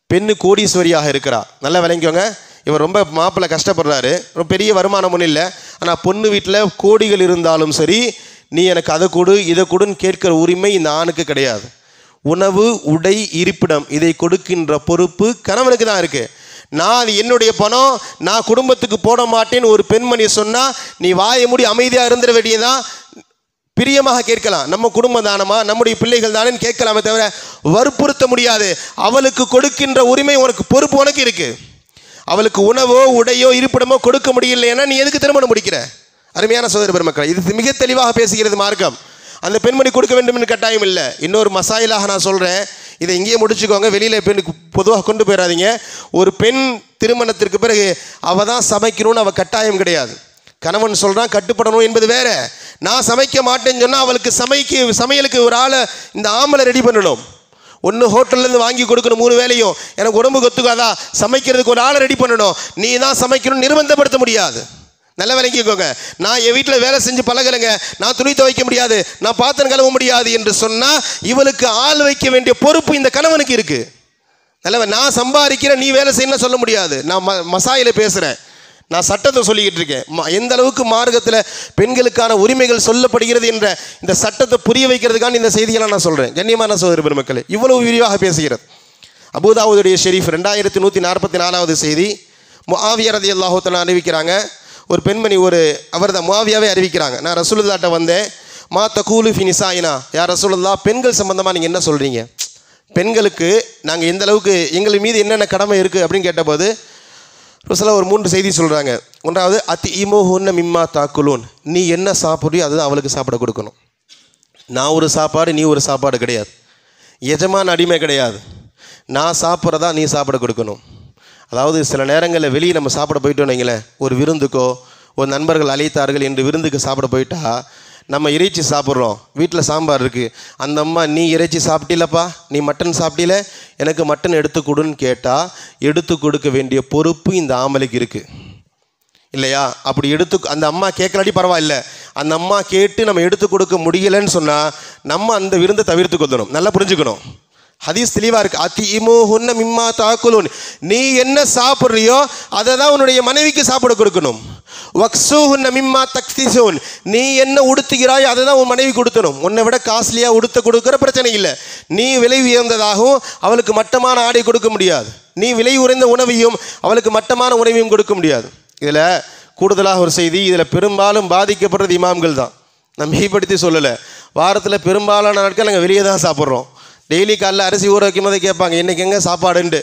S2: பெண்ணு கோடீஸ்வரியாக இருக்கிறா, நல்லா விளங்கிக்கோங்க. இவர் ரொம்ப மாப்பிள்ளை கஷ்டப்படுறாரு, ரொம்ப பெரிய வருமானம் ஒன்றும் இல்லை, ஆனால் பொண்ணு வீட்டில் கோடிகள் இருந்தாலும் சரி, நீ எனக்கு அதை கொடு இதை கொடுன்னு கேட்கிற உரிமை இந்த ஆணுக்கு கிடையாது. உணவு, உடை, இருப்பிடம் இதை கொடுக்கின்ற பொறுப்பு கணவனுக்கு தான் இருக்குது. நான் அது என்னுடைய பணம், நான் குடும்பத்துக்கு போட மாட்டேன்னு ஒரு பெண்மணி சொன்னால் நீ வாயை மூடி அமைதியாக இருந்துட வேண்டியதான். பிரியமாக கேட்கலாம், நம்ம குடும்பம் தானமா, நம்முடைய பிள்ளைகள் தானேன்னு கேட்கலாமே தவிர வற்புறுத்த முடியாது. அவளுக்கு கொடுக்கின்ற உரிமை உனக்கு, பொறுப்பு உனக்கு இருக்கு. அவளுக்கு உணவோ உடையோ இருப்பிடமோ கொடுக்க முடியலைன்னா நீ எதுக்கு திருமணம் முடிக்கிற? அருமையான சகோதர பெருமக்கள், இது மிக தெளிவாக பேசுகிறது மார்க்கம். அந்த பெண்மணி கொடுக்க வேண்டும் என்று கட்டாயம் இல்லை. இன்னொரு மசாயிலாக நான் சொல்கிறேன், இதை இங்கேயே முடிச்சுக்கோங்க, வெளியில் பெண்ணுக்கு பொதுவாக கொண்டு போயிடாதீங்க. ஒரு பெண் திருமணத்திற்கு பிறகு அவள் தான் சமைக்கணும்னு அவள் கட்டாயம் கிடையாது. கணவன் சொல்கிறான் கட்டுப்படணும் என்பது வேற. நான் சமைக்க மாட்டேன்னு சொன்னால் அவளுக்கு சமையலுக்கு ஒரு ஆளை இந்த ஆம்பளை ரெடி பண்ணணும். ஒன்று ஹோட்டல்லேருந்து வாங்கி கொடுக்கணும் 3 வேளையும். எனக்கு உடம்பு கொத்துக்காதா, சமைக்கிறதுக்கு ஒரு ஆளை ரெடி பண்ணணும். நீ தான் சமைக்கணும்னு நிர்பந்தப்படுத்த முடியாது. நல்ல விளங்கிக்கோங்க. நான் என் வீட்டில் வேலை செஞ்சு பழகலைங்க, நான் துணி துவைக்க முடியாது, நான் பாத்திரம் கழுவ முடியாது என்று சொன்னால் இவளுக்கு ஆள் வைக்க வேண்டிய பொறுப்பு இந்த கணவனுக்கு இருக்குது. நல்லவன், நான் சம்பாதிக்கிறேன் நீ வேலை செய்யணும்னு சொல்ல முடியாது. நான் மசாயில பேசுகிறேன், நான் சட்டத்தை சொல்லிக்கிட்டு இருக்கேன். எந்த அளவுக்கு மார்க்கத்தில் பெண்களுக்கான உரிமைகள் சொல்லப்படுகிறது என்ற இந்த சட்டத்தை புரிய வைக்கிறதுக்கான இந்த செய்தியெல்லாம் நான் சொல்கிறேன். கண்ணியமான சகோதர பெருமக்களே, இவ்வளவு விரிவாக பேசுகிறது. அபூதாவுதுடைய ஷெரீஃப் 2144வது செய்தி. முஆவியா ரலியல்லாஹு தஆலா அறிவிக்கிறாங்க, ஒரு பெண்மணி அவர் தான் முஆவியாவே அறிவிக்கிறாங்க, நான் ரசூலுல்லாஹ்ட்ட வந்தேன். மா தகூலு ஃபி நிசாயினா, யா ரசூலுல்லாஹ், பெண்கள் சம்பந்தமாக நீங்கள் என்ன சொல்கிறீங்க? பெண்களுக்கு நாங்கள் எந்த அளவுக்கு எங்கள் மீது என்னென்ன கடமை இருக்குது அப்படின்னு கேட்டபோது ரசூலுல்லாஹ் ஒரு 3 செய்தி சொல்கிறாங்க. ஒன்றாவது, அத்திஇமுஹுன்ன மிம்மா தாக்குலூன், நீ என்ன சாப்பிட்றியோ அதுதான் அவளுக்கு சாப்பிட கொடுக்கணும். நான் ஒரு சாப்பாடு நீ ஒரு சாப்பாடு கிடையாது, எஜமான அடிமை கிடையாது. நான் சாப்பிட்றதா நீ சாப்பிட கொடுக்கணும். அதாவது சில நேரங்களில் வெளியே நம்ம சாப்பிட போயிட்டோன்னு வைங்களேன், ஒரு விருந்துக்கோ ஒரு நண்பர்கள் அழைத்தார்கள் என்று விருந்துக்கு சாப்பிட போயிட்டா நம்ம இறைச்சி சாப்பிட்றோம், வீட்டில் சாம்பார் இருக்குது, அந்த அம்மா நீ இறைச்சி சாப்பிட்டிலப்பா, நீ மட்டன் சாப்பிட்டில, எனக்கு மட்டன் எடுத்து கொடுன்னு கேட்டால் எடுத்து கொடுக்க வேண்டிய பொறுப்பு இந்த ஆம்பளைக்கு இருக்குது இல்லையா? அப்படி அந்த அம்மா கேட்கலாட்டி பரவாயில்ல, அந்த அம்மா கேட்டு நம்ம எடுத்து கொடுக்க முடியலைன்னு சொன்னால் நம்ம அந்த விருந்தை தவிர்த்து கொள்ளணும். நல்லா புரிஞ்சுக்கணும். ஹதீஸ் தெளிவாக இருக்குது. அத்திஇமூஹுன்ன மிம்மா தாக்குலூன், நீ என்ன சாப்பிட்றியோ அதை தான் உன்னுடைய மனைவிக்கு சாப்பிட கொடுக்கணும். வக்ஸூஹுன்ன மிம்மா தக்ஸிசூன், நீ என்ன உடுத்துகிறாயோ அதை தான் உன் மனைவி கொடுக்கணும். உன்னை விட காஸ்ட்லியாக உடுத்த கொடுக்குற பிரச்சனை இல்லை. நீ விலை உயர்ந்ததாகவும் அவளுக்கு மட்டமான ஆடை கொடுக்க முடியாது. நீ விலை உயர்ந்த உணவையும் அவளுக்கு மட்டமான உணவையும் கொடுக்க முடியாது. இதில் கூடுதலாக ஒரு செய்தி, இதில் பெரும்பாலும் பாதிக்கப்படுறது இமாம்கள் தான். நான் மிகைப்படுத்தி சொல்லலை. வாரத்தில் பெரும்பாலான நாட்கள் நாங்கள் வெளியே தான் சாப்பிட்றோம். டெய்லி காலைல அரிசி ஊற வைக்கும் போதே கேட்பாங்க, இன்றைக்கி எங்கே சாப்பாடுன்ட்டு.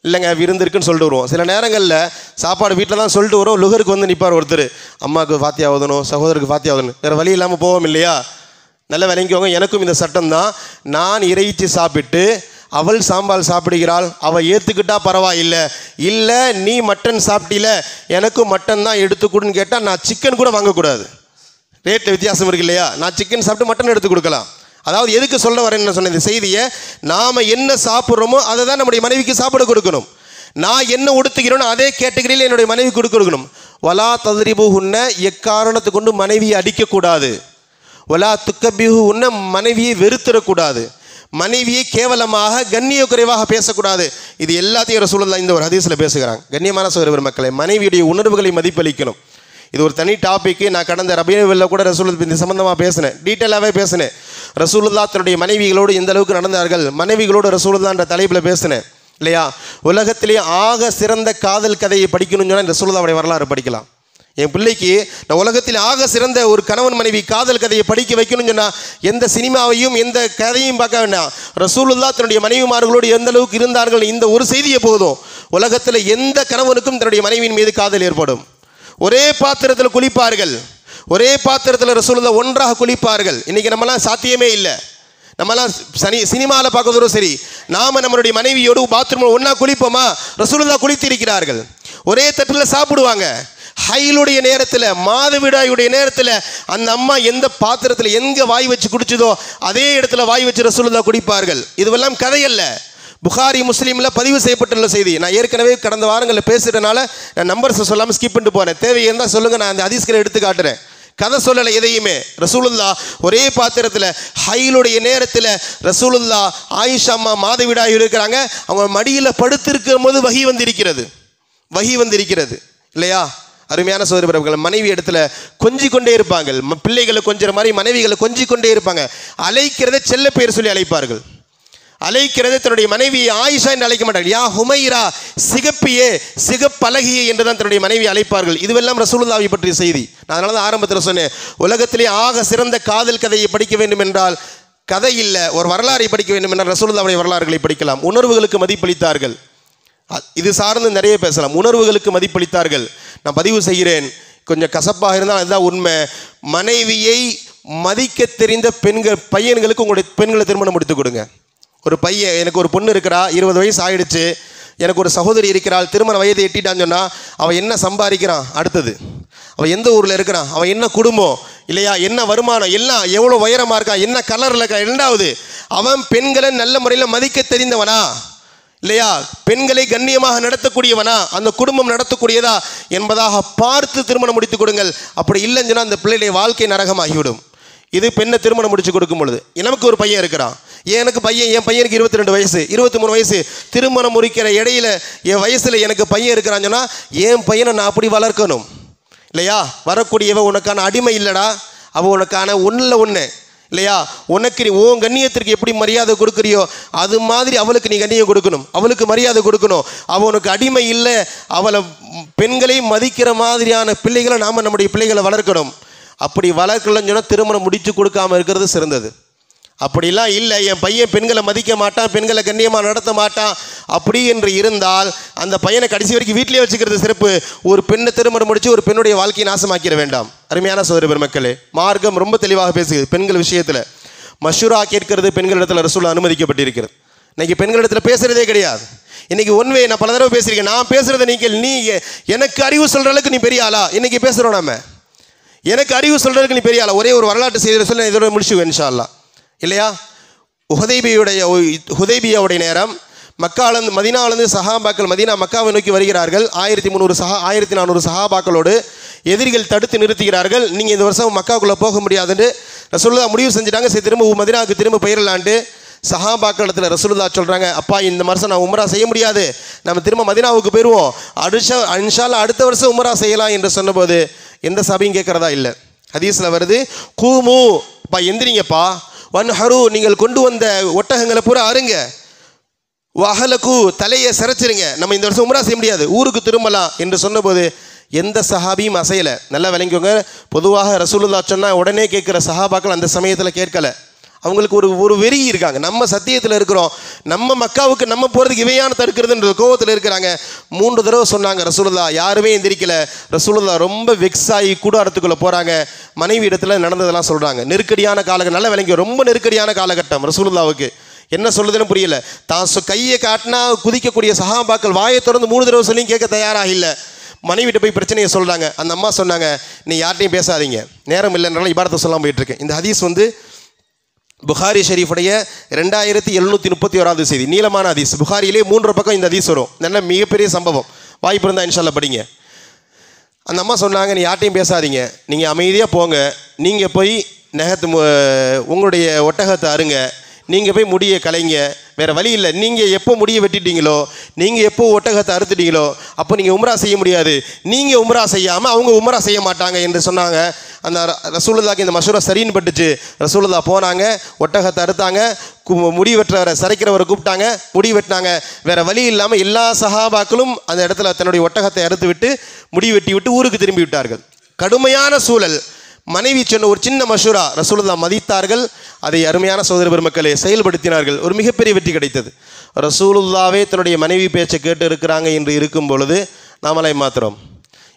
S2: இல்லைங்க விருந்து இருக்குன்னு சொல்லிட்டு வருவோம். சில நேரங்களில் சாப்பாடு வீட்டில் தான் சொல்லிட்டு வரும். லுகருக்கு வந்து நிற்பார் ஒருத்தர், அம்மாவுக்கு ஃபாத்தியா ஓதணும், சகோதரருக்கு ஃபாத்தியா ஓதணும். வேறு வழி இல்லாமல் போவோம் இல்லையா? நல்ல விளங்கிக்கோங்க, எனக்கும் இந்த சட்டம் தான். நான் இறைச்சி சாப்பிட்டு அவள் சாம்பார் சாப்பிடுகிறாள், அவள் ஏற்றுக்கிட்டா பரவாயில்லை. இல்லை நீ மட்டன் சாப்பிட்டில, எனக்கும் மட்டன் தான் எடுத்துக்கூடுன்னு கேட்டால் நான் சிக்கன் கூட வாங்கக்கூடாது. ரேட்டில் வித்தியாசம் இருக்கு இல்லையா? நான் சிக்கன் சாப்பிட்டு மட்டன் எடுத்து கொடுக்கலாம். அதாவது எதுக்கு சொல்ல வரேன்னு சொன்ன இந்த செய்தியை, நாம் என்ன சாப்பிட்றோமோ அதை தான் நம்முடைய மனைவிக்கு சாப்பிட கொடுக்கணும். நான் என்ன உடுத்துகிறோன்னு அதே கேட்டகரியில் என்னுடைய மனைவி கொடுக்கணும். வலா தத்ரிபுஹுன்ன, எக்காரணத்தை கொண்டு மனைவியை அடிக்கக்கூடாது. வலா துக்கபிஹுன்ன, மனைவியை வெறுத்திடக்கூடாது. மனைவியை கேவலமாக கண்ணிய குறைவாக பேசக்கூடாது. இது எல்லாத்தையும் ரசூலுல்லாஹ் இந்த ஒரு ஹதீஸில் பேசுகிறாங்க. கண்ணியமான சகோதர மக்களை, மனைவியுடைய உணர்வுகளை மதிப்பளிக்கணும். இது ஒரு தனி டாபிக்கு. நான் கடந்த ரபியுல் கூட ரசூலுல்லாஹ் இந்த சம்பந்தமாக பேசினேன், டீட்டெயிலாகவே பேசினேன். ரசூலுல்லாஹ் தன்னுடைய மனைவிகளோடு எந்த அளவுக்கு நடந்தார்கள், மனைவிகளோடு ரசூலுல்லாஹ் என்ற தலைப்பில் பேசினேன் இல்லையா? உலகத்திலேயே ஆக சிறந்த காதல் கதையை படிக்கணும்னு சொன்னால் ரசூலுல்லாஹ்வுடைய வரலாறு படிக்கலாம். என் பிள்ளைக்கு நான் உலகத்தில் ஆக சிறந்த ஒரு கணவன் மனைவி காதல் கதையை படிக்க வைக்கணும்னு சொன்னால் எந்த சினிமாவையும் எந்த கதையும் பார்க்க வேண்டாம். ரசூலுல்லாஹ் தன்னுடைய மனைவிமார்களோடு எந்த அளவுக்கு இருந்தார்கள், இந்த ஒரு செய்தியை போதும். உலகத்தில் எந்த கணவனுக்கும் தன்னுடைய மனைவியின் மீது காதல் ஏற்படும். ஒரே பாத்திரத்தில் குளிப்பார்கள், ஒரே பாத்திரத்தில் ரசூலுல்லாஹ் ஒன்றாக குளிப்பார்கள். இன்றைக்கி நம்மலாம் சாத்தியமே இல்லை. நம்மலாம் சினிமாவில் பார்க்கறதும் சரி, நாம் நம்மளுடைய மனைவியோடு பாத்ரூமில் ஒன்றா குளிப்போமா? ரசூலுல்லாஹ் குளித்திருக்கிறார்கள். ஒரே தட்டில் சாப்பிடுவாங்க. ஹைலுடைய நேரத்தில், மாதவிடாயுடைய நேரத்தில் அந்த அம்மா எந்த பாத்திரத்தில் எங்கே வாய் வச்சு குடிச்சதோ அதே இடத்துல வாய் வச்சு ரசூலுல்லாஹ் குடிப்பார்கள். இதுவெல்லாம் கதையல்ல, புகாரி முஸ்லீமில் பதிவு செய்யப்பட்டுள்ள செய்தி. நான் ஏற்கனவே கடந்த வாரங்களில் பேசுகிறதுனால நான் நம்பர்ஸை சொல்லாமல் ஸ்கிப் பண்ணிட்டு போகிறேன். தேவை இருந்தால் சொல்லுங்கள், நான் அந்த ஹதீஸ்களை எடுத்து காட்டுறேன். கதை சொல்லலை எதையுமே. ரசூலுல்லாஹ் ஒரே பாத்திரத்தில் ஹைலுடைய நேரத்தில் ரசூலுல்லாஹ் ஆயிஷா அம்மா மாதவிடாய் இருக்கிறாங்க. அவங்க மடியில் படுத்திருக்கும் போது வஹி வந்திருக்கிறது இல்லையா? அருமையான சகோதரர்கள், மனைவி இடத்துல கொஞ்சி கொண்டே இருப்பாங்க. பிள்ளைகளை கொஞ்சிற மாதிரி மனைவிகளை கொஞ்சி கொண்டே இருப்பாங்க. அழைக்கிறதை செல்ல பேர் சொல்லி அழைப்பார்கள். அழைக்கிறதை தன்னுடைய மனைவி ஆயிஷா என்று அழைக்க மாட்டார்கள். யா ஹுமைரா, சிகப்பியே, சிகப்பழகியே என்று தான் தன்னுடைய மனைவி அழைப்பார்கள். இதுவெல்லாம் ரசூலுல்லாஹை பற்றிய செய்தி. நான் அதனால தான் ஆரம்பத்தில் சொன்னேன், உலகத்திலே ஆக சிறந்த காதல் கதையை படிக்க வேண்டும் என்றால் கதை இல்லை, ஒரு வரலாறை படிக்க வேண்டும் என்றால் ரசூலுல்லாஹ்வுடைய வரலாறுகளை படிக்கலாம். உணர்வுகளுக்கு மதிப்பளித்தார்கள். இது சார்ந்து நிறைய பேசலாம். உணர்வுகளுக்கு மதிப்பளித்தார்கள். நான் பதிவு செய்கிறேன், கொஞ்சம் கசப்பாக இருந்தால் அதுதான் உண்மை. மனைவியை மதிக்க தெரிந்த பையன்களுக்கு உங்களுடைய பெண்களை திருமணம் முடித்து கொடுங்க. ஒரு பையன், எனக்கு ஒரு பொண்ணு இருக்கிறா, 20 வயசு ஆகிடுச்சு, எனக்கு ஒரு சகோதரி இருக்கிறாள், திருமண வயதை எட்டிட்டான்னு சொன்னால் அவன் என்ன சம்பாதிக்கிறான், அடுத்தது அவன் எந்த ஊரில் இருக்கிறான், அவன் என்ன குடும்பம் இல்லையா, என்ன வருமானம், எல்லாம் எவ்வளோ உயரமாக இருக்கான், என்ன கலரில் இருக்கான், இரண்டாவது அவன் பெண்களை நல்ல முறையில் மதிக்க தெரிந்தவனா இல்லையா, பெண்களை கண்ணியமாக நடத்தக்கூடியவனா, அந்த குடும்பம் நடத்தக்கூடியதா என்பதாக பார்த்து திருமணம் முடித்து கொடுங்கள். அப்படி இல்லைன்னு சொன்னால் அந்த பிள்ளைடைய வாழ்க்கை நரகமாகிவிடும். இது பெண்ணை திருமணம் முடிச்சு கொடுக்கும் பொழுது. எனக்கு ஒரு பையன் இருக்கிறான், என் பையனுக்கு 22 வயசு 23 வயசு, திருமணம் முடிக்கிற இடையில என் வயசில் எனக்கு பையன் இருக்கிறான்னு சொன்னால் என் பையனை நான் அப்படி வளர்க்கணும் இல்லையா? வரக்கூடியவ உனக்கான அடிமை இல்லைடா, அவள் உனக்கான ஒன்று இல்லையா? உனக்கு நீ உன் கண்ணியத்திற்கு எப்படி மரியாதை கொடுக்குறியோ அது மாதிரி அவளுக்கு நீ கண்ணியம் கொடுக்கணும், அவளுக்கு மரியாதை கொடுக்கணும். அவள் உனக்கு அடிமை இல்லை, அவளை பெண்களை மதிக்கிற மாதிரியான பிள்ளைகளை நாம் நம்முடைய பிள்ளைகளை வளர்க்கணும். அப்படி வளர்க்கலன்னு சொன்னால் திருமணம் முடித்து கொடுக்காமல் இருக்கிறது சிறந்தது. அப்படிலாம் இல்லை, என் பையன் பெண்களை மதிக்க மாட்டான், பெண்களை கண்ணியமாக நடத்த மாட்டான் அப்படி என்று இருந்தால் அந்த பையனை கடைசி வரைக்கும் வீட்டிலே வச்சுக்கிறது சிறப்பு. ஒரு பெண்ணை திருமணம் முடித்து ஒரு பெண்ணுடைய வாழ்க்கையை நாசமாக்கிட வேண்டாம். அருமையான சகோதர பெருமக்களே, மார்க்கம் ரொம்ப தெளிவாக பேசுகிறது பெண்கள் விஷயத்தில். மஷூரா கேட்கிறது பெண்களிடத்தில் ரசூலுல்லாஹ் அனுமதிக்கப்பட்டிருக்கிறது. இன்றைக்கி பெண்களிடத்தில் பேசுகிறதே கிடையாது. இன்றைக்கி ஒன்வே நான் பல தடவை பேசியிருக்கேன், நான் பேசுகிறத நீ எனக்கு அறிவு சொல்கிற அளவுக்கு நீ பெரிய ஆளா? இன்றைக்கி பேசுகிறோம் நம்ம, எனக்கு அறிவு சொல்கிறதுக்கு நீ பெரிய ஆளா? ஒரே ஒரு வரலாற்று செய்தியை சொல்ல இதோட முடிச்சுவேன் இன்ஷா அல்லாஹ் இல்லையா? ஹுதைபியாவுடைய நேரம், மக்காவிலிருந்து மதீனாவிலிருந்து சஹாபாக்கள் மக்காவை நோக்கி வருகிறார்கள். 1400 சஹாபாக்களோடு எதிரிகள் தடுத்து நிறுத்துகிறார்கள். நீங்கள் இந்த வருஷம் மக்காவுக்குள்ளே போக முடியாதுன்னு ரசூலுல்லாஹ் முடிவு செஞ்சுட்டாங்க. சரி, திரும்ப மதீனாவுக்கு திரும்ப போயிடலான்ட்டு சஹாபாக்களிடத்தில் ரசூலுல்லாஹ் சொல்கிறாங்க, அப்பா இந்த வருஷம் நான் உம்ரா செய்ய முடியாது, நம்ம திரும்ப மதீனாவுக்கு போயிடுவோம், இன்ஷா அல்லாஹ் அடுத்த வருஷம் உம்ரா செய்யலாம் என்று சொன்னபோது எந்த சபையும் கேட்குறதா இல்லை. ஹதீஸில் வருது, கூமு பா எந்திரிங்கப்பா, வன்ஹரு நீங்கள் கொண்டு வந்த ஒட்டகங்களை பூரா அருங்க, வஹலகு தலையை சிரைச்சிருங்க, நம்ம இந்த வருஷம் உம்ரா செய்ய முடியாது, ஊருக்கு திரும்பலாம் என்று சொன்னபோது எந்த சஹாபியும் அசையலை. நல்லா விளங்கிக்கோங்க, பொதுவாக ரசூலுல்லாஹ் சொன்னால் உடனே கேட்குற சஹாபாக்கள் அந்த சமயத்தில் கேட்கலை. அவங்களுக்கு ஒரு வெறி இருக்காங்க, நம்ம சத்தியத்தில் இருக்கிறோம், நம்ம மக்காவுக்கு நம்ம போகிறதுக்கு இவையான தடுக்கிறதுன்ற கோவத்தில் இருக்கிறாங்க. 3 தடவை சொன்னாங்க ரசூலுல்லாஹ், யாருமே எந்திரிக்கல. ரசூலுல்லாஹ் ரொம்ப வெக்ஸாகி கூடாரத்துக்குள்ளே போகிறாங்க, மனைவி இடத்துல நடந்ததெல்லாம் சொல்கிறாங்க. நெருக்கடியான காலகட்டம், நல்லா விளங்கி, ரொம்ப நெருக்கடியான காலகட்டம் ரசூலுல்லாவுக்கு. என்ன சொல்லுதுன்னு புரியல. தான் கையை காட்டினா குதிக்கக்கூடிய சஹாபாக்கள் வாயை திறந்து 3 தடவை சொல்லியும் கேட்க தயாராக இல்லை. மனைவிட்ட போய் பிரச்சனையை சொல்கிறாங்க. அந்த அம்மா சொன்னாங்க, நீ யார்ட்டையும் பேசாதீங்க, நேரம் இல்லைனால இபாரத்தை சொல்லாமல் போயிட்டுருக்கேன். இந்த ஹதீஸ் வந்து புகாரி ஷெரீஃபுடைய 2731வது செய்தி, நீளமான ஹதீஸ். புகாரியிலே 3 பக்கம் இந்த ஹதீஸ் வரும். நல்ல மிகப்பெரிய சம்பவம், வாய்ப்பு இருந்தால் இன்ஷா அல்லாஹ் படிங்க. அந்த அம்மா சொன்னாங்க, நீ யார்ட்டையும் பேசாதீங்க, நீங்கள் அமைதியாக போங்க, நீங்கள் போய் உங்களுடைய ஒட்டகத்தை அருங்க, நீங்கள் போய் முடியை கலைங்க, வேறு வழி இல்லை. நீங்கள் எப்போ முடியை வெட்டிட்டீங்களோ, நீங்கள் எப்போ ஒட்டகத்தை அறுத்துட்டீங்களோ அப்போ நீங்கள் உம்ரா செய்ய முடியாது, நீங்கள் உம்ரா செய்யாமல் அவங்க உம்ரா செய்ய மாட்டாங்க என்று சொன்னாங்க. அந்த ரசூலுல்லாஹ்க்கு இந்த மஷூரா சரின்னு பட்டுச்சு. ரசூலுல்லாஹ் போனாங்க, ஒட்டகத்தை அறுத்தாங்க, முடி வெட்டுறவரை சரைக்கிறவரை கூப்பிட்டாங்க, முடி வெட்டினாங்க. வேறு வழி இல்லாமல் எல்லா சஹாபாக்களும் அந்த இடத்துல தன்னுடைய ஒட்டகத்தை அறுத்து விட்டு முடி வெட்டி விட்டு ஊருக்கு திரும்பி விட்டார்கள். கடுமையான சூழல். மனைவி சொன்ன ஒரு சின்ன மஷூரா ரசூலுல்லாஹ் மதித்தார்கள், அதை அருமையான சகோதர பெருமக்களே செயல்படுத்தினார்கள். ஒரு மிகப்பெரிய வெற்றி கிடைத்தது. ரசூலுல்லாவே தன்னுடைய மனைவி பேச்சை கேட்டு இருக்கிறாங்க என்று இருக்கும் பொழுது நாமளை மாத்திரம்.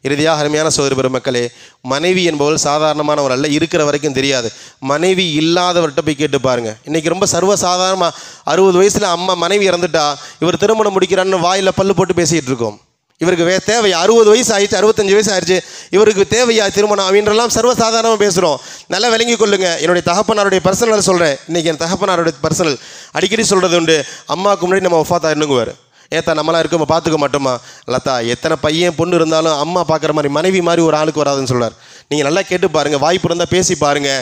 S2: இறுதியாக அருமையான சகோதர பெருமக்களே, மனைவி என்பவள் சாதாரணமானவர் அல்ல, இருக்கிற வரைக்கும் தெரியாது. மனைவி இல்லாதவர்கிட்ட போய் கேட்டு பாருங்கள். இன்றைக்கி ரொம்ப சர்வசாதாரணமாக 60 வயசில் அம்மா மனைவி இறந்துட்டா இவர் திருமணம் முடிக்கிறான்னு வாயில் பல்லு போட்டு பேசிகிட்டு இருக்கோம். இவருக்கு தேவையா, 60 வயசு ஆயிடுச்சு, 65 வயசு ஆயிடுச்சு, இவருக்கு தேவையா திருமணம் அப்படின்றலாம் சர்வசாதாரணமாக பேசுகிறோம். நல்லா விளங்கி கொள்ளுங்க. என்னுடைய தகப்பனாருடைய பர்சனல் சொல்கிறேன். இன்றைக்கி என் தகப்பனாருடைய பர்சனல் அடிக்கடி சொல்கிறது உண்டு, அம்மாவுக்கு முன்னாடி நம்ம ஒஃபாத் ஆயிடணுங்குவார். ஏத்தா நம்மளாம் இருக்கோம் பார்த்துக்க மாட்டோமா, லதா எத்தனை பையன் பொண்ணு இருந்தாலும் அம்மா பார்க்குற மாதிரி மனைவி மாதிரி ஒரு ஆளுக்கு வராதுன்னு சொல்கிறார். நீங்கள் நல்லா கேட்டு பாருங்கள், வாய்ப்பு இருந்தால் பேசி பாருங்கள்.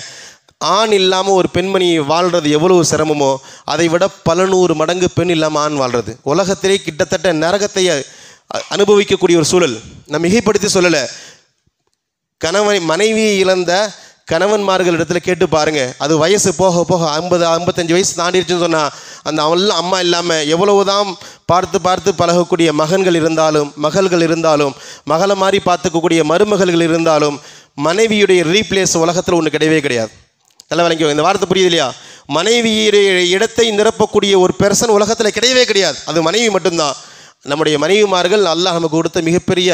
S2: ஆண் இல்லாமல் ஒரு பெண்மணி வாழ்கிறது எவ்வளவு சிரமமோ அதை விட பல 100 மடங்கு பெண் இல்லாமல் ஆண் வாழ்கிறது உலகத்திலே கிட்டத்தட்ட நரகத்தை அனுபவிக்கக்கூடிய ஒரு சூழல். நான் மிகைப்படுத்தி சொல்லலை. மனைவியை இழந்த கணவன்மார்கள் இடத்துல கேட்டு பாருங்கள். அது வயசு போக போக 50-55 வயசு தாண்டிடுச்சுன்னு சொன்னால் அந்த அம்மா இல்லாமல் எவ்வளவுதான் பார்த்து பழகக்கூடிய மகன்கள் இருந்தாலும் மகள்கள் இருந்தாலும் மகளை மாதிரி பார்த்துக்கக்கூடிய மருமகள்கள் இருந்தாலும் மனைவியுடைய ரீப்ளேஸ் உலகத்தில் ஒன்று கிடையவே கிடையாது. நல்லா விளங்கிக்கோ, இந்த வார்த்தை புரியுது இல்லையா? மனைவியுடைய இடத்தை நிரப்பக்கூடிய ஒரு பெர்சன் உலகத்தில் கிடையவே கிடையாது. அது மனைவி மட்டும்தான். நம்முடைய மனைவிமார்கள் அல்லாஹ் நமக்கு கொடுத்த மிகப்பெரிய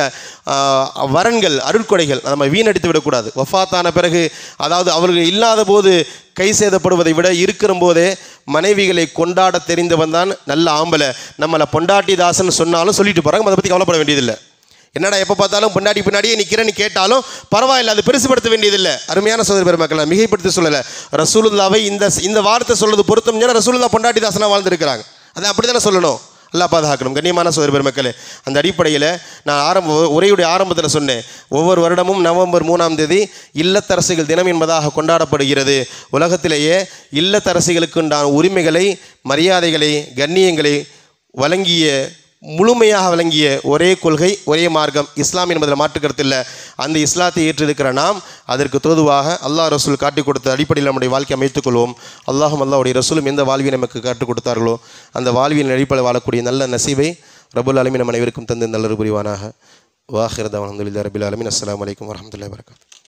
S2: வரன்கள், அருட்கொடைகள். நம்ம வீணடித்து விடக்கூடாது. வஃபாத்தான பிறகு, அதாவது அவர்கள் இல்லாத போது கை சேதப்படுவதை விட இருக்கிற போதே மனைவிகளை கொண்டாட தெரிந்தவன் தான் நல்ல ஆம்பளை. நம்மளை பொண்டாட்டி தாசன் சொன்னாலும் சொல்லிட்டு போகிறாங்க, அதை பற்றி கவலைப்பட வேண்டியதில்லை. என்னடா எப்போ பார்த்தாலும் பொண்டாட்டி பின்னாடியே நிற்கிறேன்னு கேட்டாலும் பரவாயில்லை, அது பெருசுப்படுத்த வேண்டியதில்லை. அருமையான சகோதர பெருமக்கள், மிகைப்படுத்தி சொல்லலை. ரசூலுல்லாவை இந்த வார்த்தை சொல்றது பொருத்தம். ரசூலுல்லா பொண்டாட்டி தாசனாக வாழ்ந்துருக்கிறாங்க, அதை அப்படி தானே சொல்லணும். அல்லாஹ் பாதுகாக்கணும். கண்ணியமான சகோதர பெருமக்களே, அந்த அடிப்படையில் நான் உரையுடைய ஆரம்பத்தில் சொன்னேன், ஒவ்வொரு வருடமும் நவம்பர் 3ஆம் தேதி இல்லத்தரசிகள் தினம் என்பதாக கொண்டாடப்படுகிறது. உலகத்திலேயே இல்லத்தரசிகளுக்குண்டான உரிமைகளை, மரியாதைகளை, கண்ணியங்களை முழுமையாக வழங்கிய ஒரே கொள்கை, ஒரே மார்க்கம் இஸ்லாம் என்பதில் மாற்றுக்கருத்து இல்லை. அந்த இஸ்லாத்தை ஏற்றிருக்கிற நாம் அதற்கு தோதுவாக அல்லாஹ் ரசூல் காட்டிக் கொடுத்த அடிப்படையில் நம்முடைய வாழ்க்கை அமைத்துக்கொள்வோம். அல்லாஹுடைய ரசூலும் எந்த வாழ்வியை நமக்கு காட்டுக் கொடுத்தார்களோ அந்த வாழ்வின் அடிப்படையில் வாழக்கூடிய நல்ல நசீபை ரப்புல் ஆலமீன் நம் அனைவருக்கும் தந்து நல்லது புரிவானாக. வாஹிர் தஅவானா அல்ஹம்துலில்லாஹி ரப்பில் ஆலமீன். அஸ்ஸலாமு அலைக்கும் வரஹ்மத்துல்லாஹி வபரகாத்துஹு.